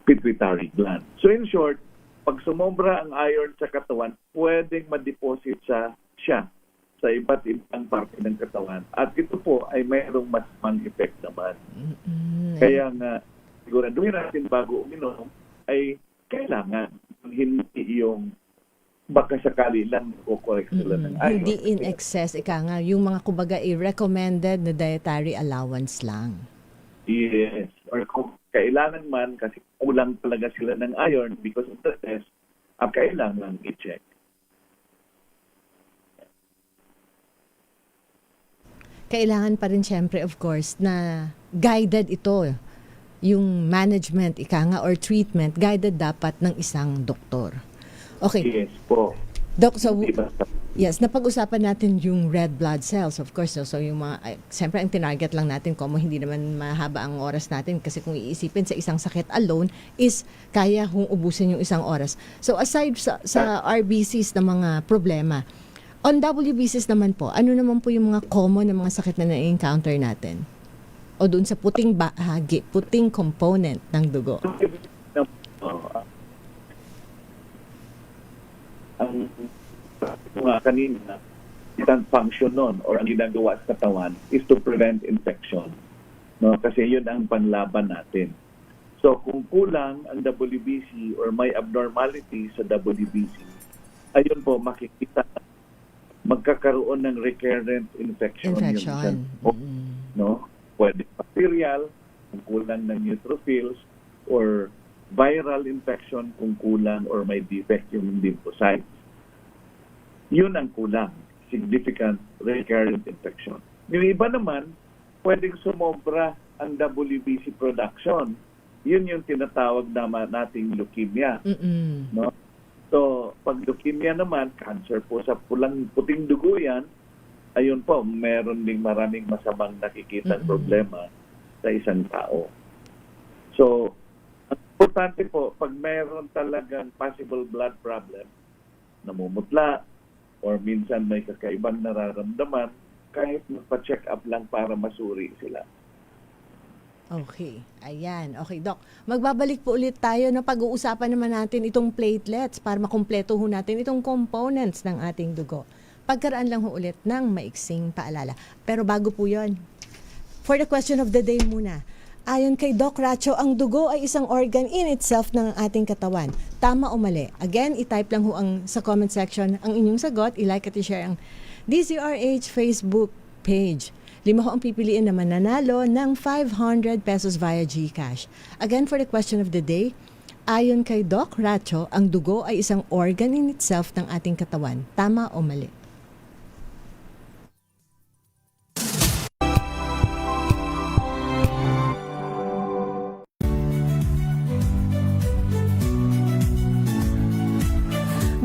pituitary gland. So in short, pag sumobra ang iron sa katawan, pwedeng ma-deposit siya sa iba't ibang parte ng katawan. At ito po ay mayroong masamang effect naman. Kaya nga, siguraduhin natin bago uminom, ay kailangan hindi yung baka sakali lang o correct sila ng iron. Hindi in excess, ika nga, yung mga kumbaga i-recommended na dietary allowance lang. Yes. Or kung kailangan man, kasi kulang talaga sila ng iron because of the test, kailangan i-check. Kailangan pa rin syempre, of course, na guided ito. Yung management, ika nga, or treatment, guided dapat ng isang doktor. Okay. Yes po. Doc, so, yes, napag-usapan natin yung red blood cells, of course. So yung mga, siyempre ang tinarget lang natin, como hindi naman mahaba ang oras natin kasi kung iisipin sa isang sakit alone is kaya kung ubusin yung isang oras. So aside sa RBCs na mga problema, on WBCs naman po, ano naman po yung mga common na mga sakit na na-encounter natin? O doon sa puting bahagi, puting component ng dugo? Ang mga kanina, isang function nun or ang ginagawa sa katawan is to prevent infection. No? Kasi yun ang panlaban natin. So kung kulang ang WBC or may abnormality sa WBC, ayun po makikita magkakaroon ng recurrent infection. Yung no? Pwede bacterial, kung kulang ng neutrophils, or viral infection kung kulang or may defect yung lymphocytes. Yun ang kulang, significant recurrent infection. Yung iba naman, pwedeng sumobra ang WBC production. Yun yung tinatawag nating leukemia. No? So, pag leukemia naman, cancer po sa puting dugo yan, ayun po, meron ding maraming masamang nakikita problema sa isang tao. So, ang Importante po, pag mayroon talagang possible blood problem, namumutla, or minsan may kakaibang nararamdaman, kahit magpa-check up lang para masuri sila. Okay. Ayan. Okay, Doc. Magbabalik po ulit tayo na pag-uusapan naman natin itong platelets para makumpleto ho natin itong components ng ating dugo. Pagkaraan lang ho ulit ng maiksing paalala. Pero bago po yon, for the question of the day muna. Ayon kay Doc Racho, ang dugo ay isang organ in itself ng ating katawan. Tama o mali? Again, i-type lang ho sa comment section ang inyong sagot. I-like at i-share ang DZRH Facebook page. 5 ho ang pipiliin na mananalo ng 500 pesos via GCash. Again, for the question of the day, ayon kay Doc Racho, ang dugo ay isang organ in itself ng ating katawan. Tama o mali?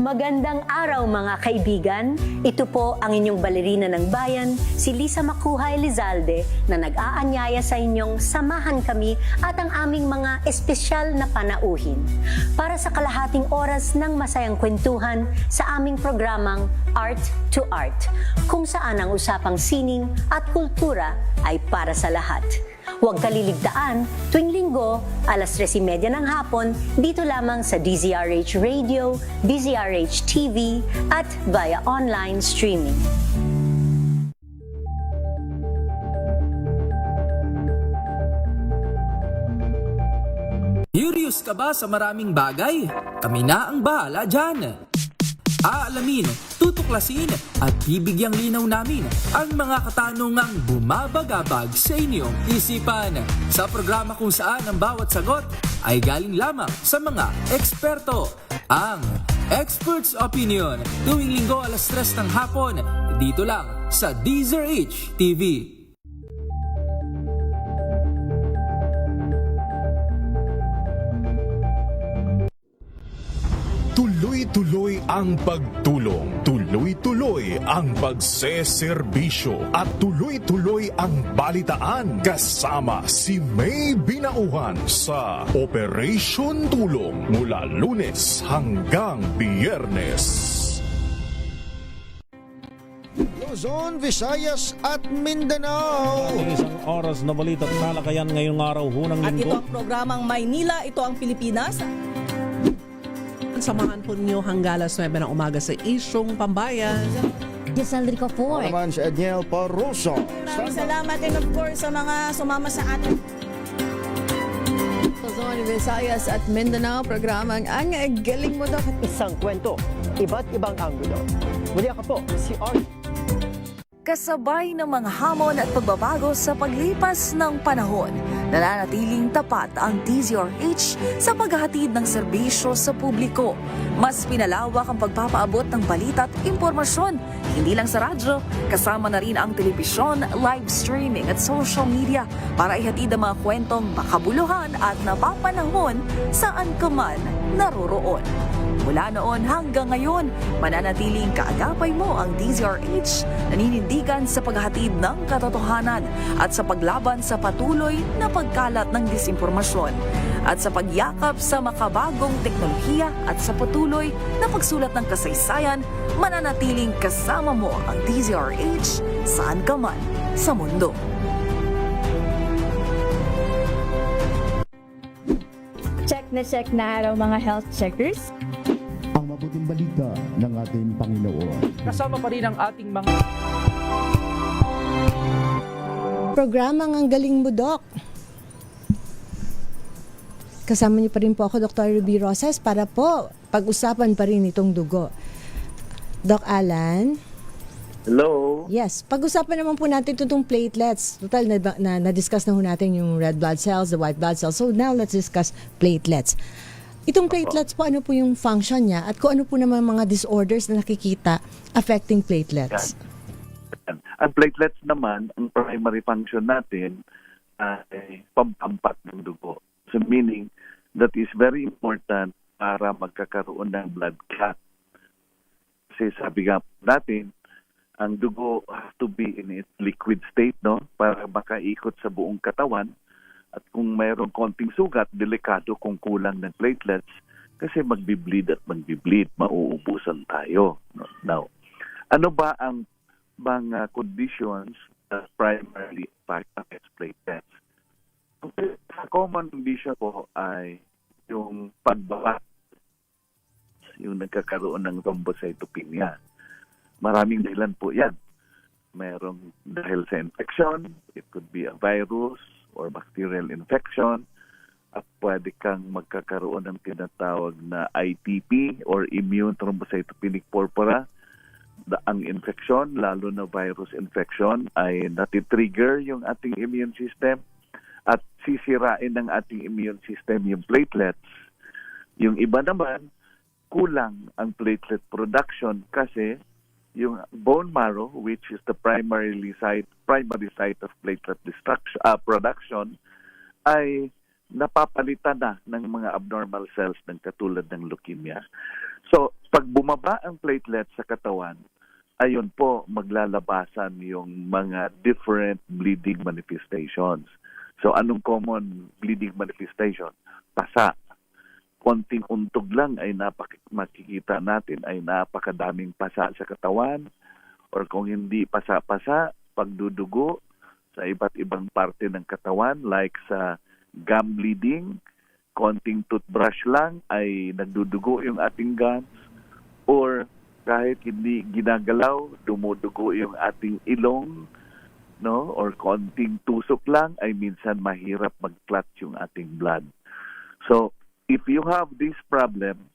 Magandang araw mga kaibigan. Ito po ang inyong balerina ng bayan, si Lisa Makuhay Lizalde, na nag-aanyaya sa inyong samahan kami at ang aming mga espesyal na panauhin para sa kalahating oras ng masayang kwentuhan sa aming programang Art to Art, kung saan ang usapang sining at kultura ay para sa lahat. Huwag kaliligtaan, tuwing linggo, 3:30 ng hapon, dito lamang sa DZRH Radio, DZRH TV, at via online streaming. Curious ka ba sa maraming bagay? Kami na ang bahala dyan. Aalamin, tutuklasin at bibigyang linaw namin ang mga katanungang bumabagabag sa inyong isipan. Sa programa kung saan ang bawat sagot ay galing lamang sa mga eksperto. Ang Expert's Opinion, tuwing linggo 3:00 ng hapon, dito lang sa DZRH TV. Tuloy-tuloy ang pagtulong, tuloy-tuloy ang pagseserbisyo, at tuloy-tuloy ang balitaan kasama si May Binauhan sa Operation Tulong mula Lunes hanggang Biyernes. Luzon, Visayas at Mindanao. Ating isang oras na balita at talakayan ngayong araw ng At linggo. ito ang programang Maynila, ito ang Pilipinas. Samahan po ninyo hanggang alas 9 ng umaga sa Isyong Pambayan. Giselle Ricofor. Naman si Edniel Parroso. Maraming salamat and of course sa mga sumama sa atin. Luzon, Visayas at Mindanao, programang Ang Galing Mo Daw. Isang kwento, iba't ibang anggulo. Muli ako po, si Art. Kasabay ng mga hamon at pagbabago sa paglipas ng panahon, nananatiling tapat ang DZRH sa paghahatid ng serbisyo sa publiko. Mas pinalawak ang pagpapaabot ng balita at impormasyon, hindi lang sa radyo, kasama na rin ang telebisyon, live streaming at social media para ihatid ang mga kwentong makabuluhan at napapanahon saan ka man naroroon. Mula noon hanggang ngayon, mananatiling kaagapay mo ang DZRH, naninindigan sa paghahatid ng katotohanan at sa paglaban sa patuloy na pagkalat ng disinformasyon at sa pagyakap sa makabagong teknolohiya at sa patuloy na pagsulat ng kasaysayan, mananatiling kasama mo ang DZRH saan ka man sa mundo. Check na araw mga health checkers. Ang mabuting balita ng ating Panginoon. Kasama pa rin ang ating mga Programang Ang Galing Mo, Doc. Kasama niyo pa rin po ako, Dr. Ruby Rosas, para po pag-usapan pa rin itong dugo. Doc Alan? Hello? Yes. Pag-usapan naman po natin itong platelets. Total, na-discuss na ho natin yung red blood cells, the white blood cells. So now, let's discuss platelets. Itong platelets po, ano po yung function niya at kung ano po naman mga disorders na nakikita affecting platelets? Ang platelets naman, ang primary function natin ay pampampat ng dugo. So meaning, that is very important para magkakaroon ng blood clot. Kasi sabi nga natin, ang dugo has to be in its liquid state, no? Para makaikot sa buong katawan At kung mayroong konting sugat, delikado kung kulang ng platelets kasi magbi-bleed at magbi-bleed, mauubusan tayo. Now, ano ba ang mga conditions that primarily affect platelets? Ang common condition po ay yung pagbaba, yung nagkakaroon ng thrombocytopenia. Maraming dahilan po yan. Merong dahil sa infection, it could be a virus or bacterial infection, at pwede kang magkakaroon ng tinatawag na ITP or immune thrombocytopenic purpura. Ang infection, lalo na virus infection, ay natitrigger yung ating immune system at sisirain ng ating immune system yung platelets. Yung iba naman, kulang ang platelet production kasi yung bone marrow, which is the primary site of platelet production, ay napapalitan na ng mga abnormal cells ng katulad ng leukemia. So, pag bumaba ang platelet sa katawan, ayun po, maglalabasan yung mga different bleeding manifestations. So, anong common bleeding manifestation? Pasa. Konting untog lang ay makikita natin ay napakadaming pasa sa katawan, or kung hindi pasa-pasa, pagdudugo sa iba't ibang parte ng katawan like sa gum bleeding, konting toothbrush lang ay nagdudugo yung ating gums, or kahit hindi ginagalaw, dumudugo yung ating ilong, no? Or konting tusok lang ay minsan mahirap mag-clot yung ating blood. So, if you have this problem,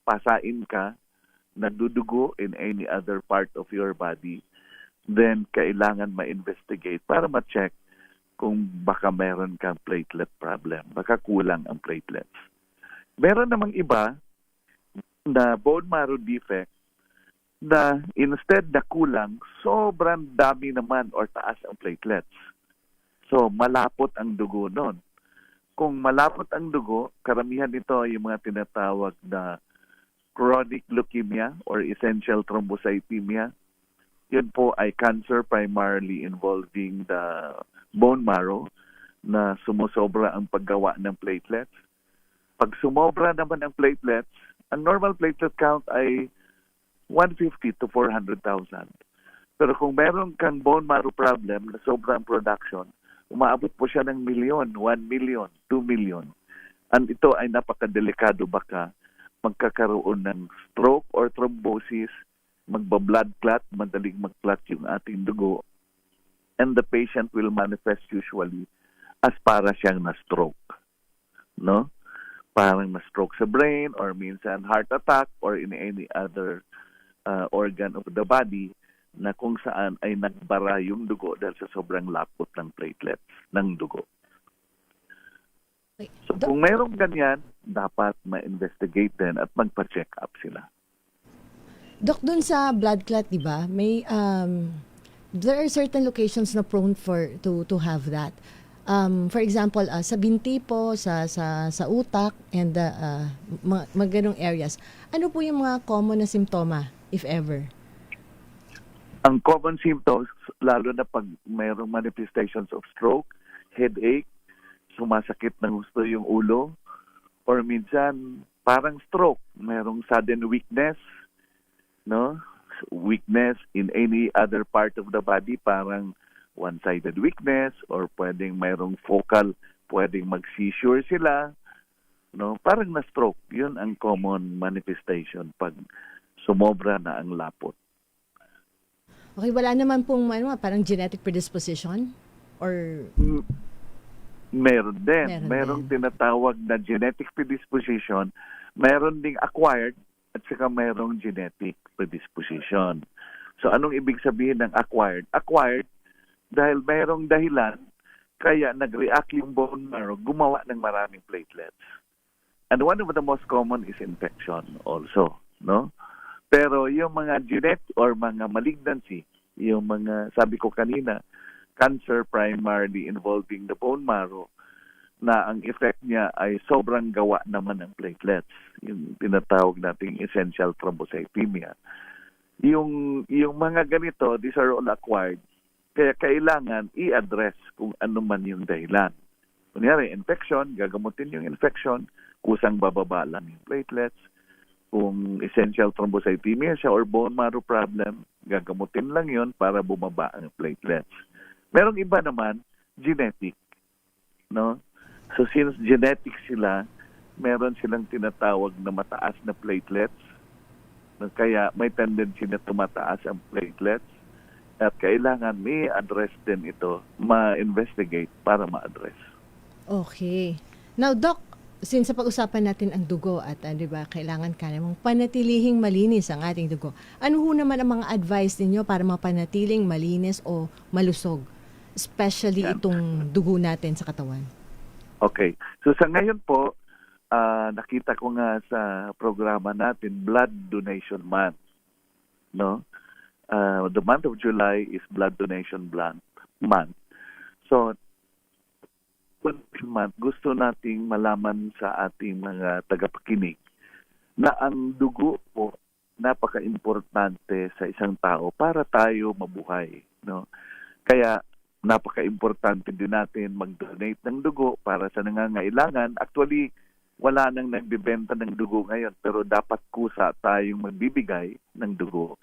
pasain ka, nagdudugo in any other part of your body, then kailangan ma-investigate para ma-check kung baka meron kang platelet problem, baka kulang ang platelets. Meron namang iba na bone marrow defect na instead na kulang, sobrang dami naman or taas ang platelets. So, malapot ang dugo nun. Kung malapot ang dugo, karamihan nito ay yung mga tinatawag na chronic leukemia or essential thrombocythemia. Yun po ay cancer primarily involving the bone marrow na sumusobra ang paggawa ng platelets. Pag sumobra naman ang platelets, ang normal platelet count ay 150 to 400,000. Pero kung meron kang bone marrow problem na sobra ang production, umaabot po siya ng milyon, 1 million, 2 million. And ito ay napakadelikado, baka magkakaroon ng stroke or thrombosis, magba-blood clot, madaling mag-clot yung ating dugo. And the patient will manifest usually as para siyang na-stroke. No? Parang na-stroke sa brain or minsan heart attack or in any other organ of the body na kung saan ay nagbara yung dugo dahil sa sobrang lapot ng platelets ng dugo. So kung mayroong ganyan, dapat ma-investigate din at magpa-check up sila. Dok, dun sa blood clot, di ba, may, there are certain locations na prone to have that. For example, sa binti po, sa utak, and mga ganong areas. Ano po yung mga common na simptoma, if ever? Ang common symptoms, lalo na pag mayroong manifestations of stroke, headache, sumasakit ng gusto yung ulo, or minsan parang stroke, mayroong sudden weakness, no? Weakness in any other part of the body, parang one-sided weakness, or pwedeng mayroong focal, pwedeng mag-seizure sila, no? Parang na-stroke. Yun ang common manifestation pag sumobra na ang lapot. Okay, wala naman pong parang genetic predisposition? Or Meron din. Merong tinatawag na genetic predisposition. Meron ding acquired at saka merong genetic predisposition. So anong ibig sabihin ng acquired? Acquired dahil merong dahilan kaya nag-react yung bone marrow, gumawa ng maraming platelets. And one of the most common is infection also, no? Pero yung mga genetic or mga malignancy, yung mga, sabi ko kanina, cancer primarily involving the bone marrow, na ang effect niya ay sobrang gawa naman ng platelets, yung tinatawag nating essential thrombocythemia. Yung mga ganito, these are all acquired, kaya kailangan i-address kung ano man yung dahilan. Kunyari, infection, gagamutin yung infection, kusang bababa lang yung platelets. Kung essential thrombocythemia siya or bone marrow problem, gagamutin lang yon para bumaba ang platelets. Merong iba naman, genetic. No? So since genetic sila, meron silang tinatawag na mataas na platelets. Kaya may tendency na tumataas ang platelets. At kailangan may address din ito, ma-investigate para ma-address. Okay. Now, Doc, since sa pag-usapan natin ang dugo at di ba, kailangan ka namang panatilihing malinis ang ating dugo. Ano ho naman ang mga advice ninyo para mapanatiling malinis o malusog? Especially itong dugo natin sa katawan. Okay. So sa ngayon po, nakita ko nga sa programa natin, Blood Donation Month. No? The month of July is Blood Donation Month. So, month, gusto nating malaman sa ating mga tagapakinig na ang dugo po napaka-importante sa isang tao para tayo mabuhay. No? Kaya napaka-importante din natin mag-donate ng dugo para sa nangangailangan. Actually, wala nang nagbibenta ng dugo ngayon pero dapat kusa tayong magbibigay ng dugo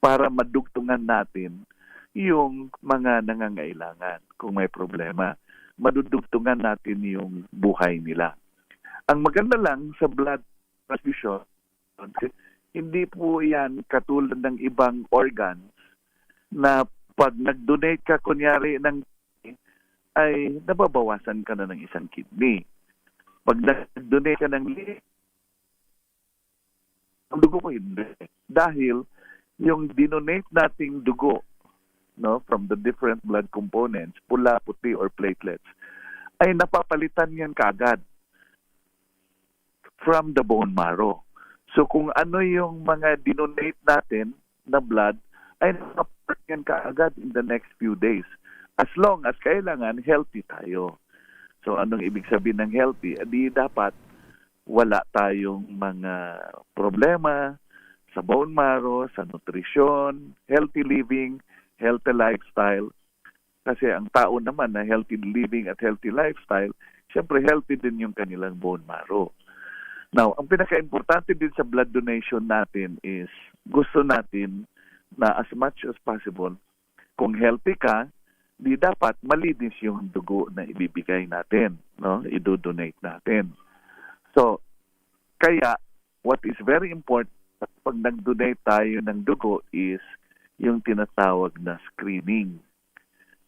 para madugtungan natin yung mga nangangailangan kung may problema. Madudugtungan natin yung buhay nila. Ang maganda lang sa blood transfusion, hindi po yan katulad ng ibang organs na pag nag-donate ka kunyari ng ay nababawasan ka na ng isang kidney. Pag nag-donate ka ng ang dugo ko hindi. Dahil yung dinonate nating dugo, no, from the different blood components, pula, puti, or platelets, ay napapalitan yan kaagad from the bone marrow. So kung ano yung mga dinonate natin na blood, ay napapalitan yan kaagad in the next few days. As long as kailangan healthy tayo. So anong ibig sabihin ng healthy? Di dapat wala tayong mga problema sa bone marrow, sa nutrisyon, healthy living, healthy lifestyle. Kasi ang tao naman na healthy living at healthy lifestyle, syempre healthy din yung kanilang bone marrow. Now, ang pinaka-importante din sa blood donation natin is gusto natin na as much as possible, kung healthy ka, di dapat malinis yung dugo na ibibigay natin, no? I-donate natin. So, kaya what is very important pag nag-donate tayo ng dugo is yung tinatawag na screening.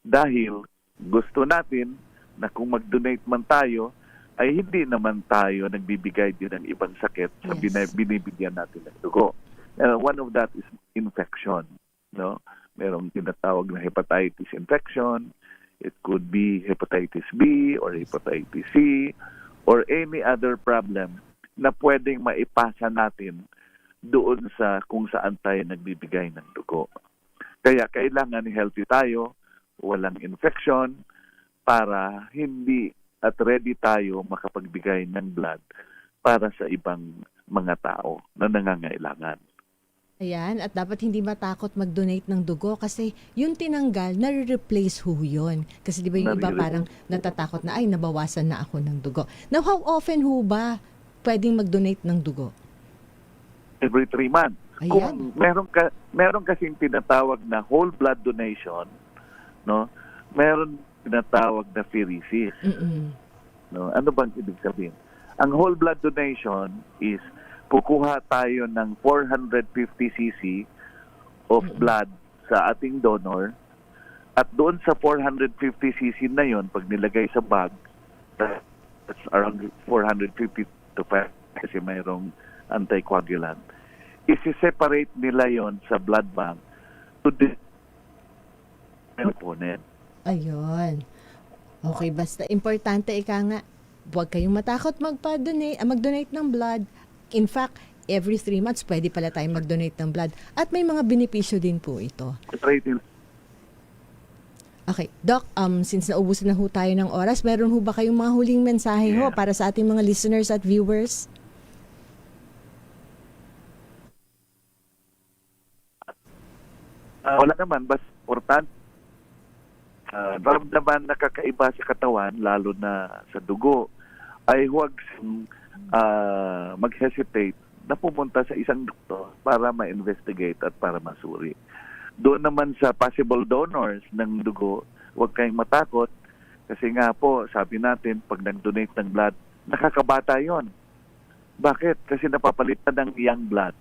Dahil gusto natin na kung mag-donate man tayo, ay hindi naman tayo nagbibigay din ng ibang sakit sa binibigyan natin ng dugo. One of that is infection. No? Merong tinatawag na hepatitis infection. It could be hepatitis B or hepatitis C or any other problem na pwedeng maipasa natin doon sa kung saan tayo nagbibigay ng dugo. Kaya kailangan healthy tayo, walang infection, para hindi at ready tayo makapagbigay ng blood para sa ibang mga tao na nangangailangan. Ayan, at dapat hindi matakot mag-donate ng dugo kasi yung tinanggal, nare-replace ho yun. Kasi di ba yung iba parang natatakot na, ay, nabawasan na ako ng dugo. Now, how often ho ba pwedeng mag-donate ng dugo? Every 3 months. Ayan. Kung meron kasing tinatawag na whole blood donation, no? Meron tinatawag na pheresis. No? Ano bang ibig sabihin? Ang whole blood donation is kukuha tayo ng 450 cc of blood sa ating donor at doon sa 450 cc na yon pag nilagay sa bag, that's around 450 to 5 kasi mayroong anticoagulant. Isi-separate nila yon sa blood bank to the component. Ayun. Okay, basta importante nga, huwag kayong matakot mag-donate ng blood. In fact, every 3 months pwede pala tayong mag-donate ng blood. At may mga benepisyo din po ito. Okay, Doc, since naubusan na ho tayo ng oras, meron ho ba kayong mga huling mensahe ho para sa ating mga listeners at viewers? Wala naman, basta importante ramdaman na kakaiba sa katawan, lalo na sa dugo, ay huwag mag-hesitate na pumunta sa isang doktor para ma-investigate at para masuri. Doon naman sa possible donors ng dugo, huwag kayong matakot kasi nga po, sabi natin, pag nag-donate ng blood, nakakabata yon. Bakit? Kasi napapalitan ng young blood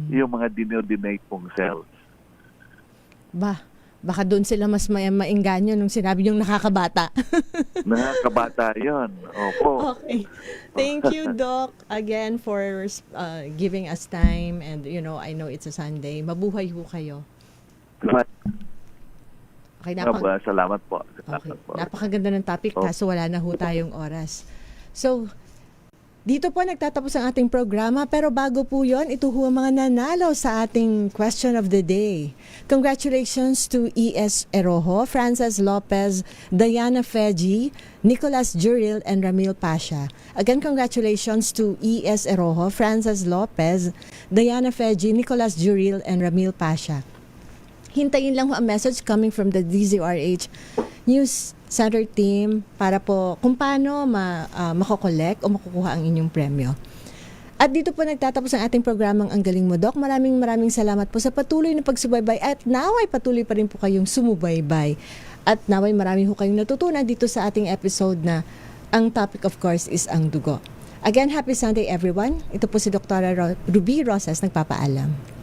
yung mga dinodonate pong cells. Baka doon sila mas mainganyo nung sinabi yung nakakabata. Nakakabata yon. Opo. Okay. Thank you, Doc, again for giving us time. And, I know it's a Sunday. Mabuhay ho kayo. Okay, salamat po. Okay. Napakaganda ng topic, kaso wala na ho tayong oras. So, dito po nagtatapos ang ating programa, pero bago po yon, ito ho ang mga nanalo sa ating question of the day. Congratulations to E.S. Erojo, Frances Lopez, Diana Feji, Nicolas Juril, and Ramil Pasha. Again, congratulations to E.S. Erojo, Frances Lopez, Diana Feji, Nicolas Juril, and Ramil Pasha. Hintayin lang ho ang message coming from the DZRH News Center team para po kung paano makokollect o makukuha ang inyong premyo. At dito po nagtatapos ang ating programang Ang Galing Mo, Doc. Maraming salamat po sa patuloy na pagsubaybay at naway patuloy pa rin po kayong sumubaybay. At naway marami ho kayong natutunan dito sa ating episode na ang topic of course is ang dugo. Again, happy Sunday everyone. Ito po si Dr. Ruby Rosas nagpapaalam.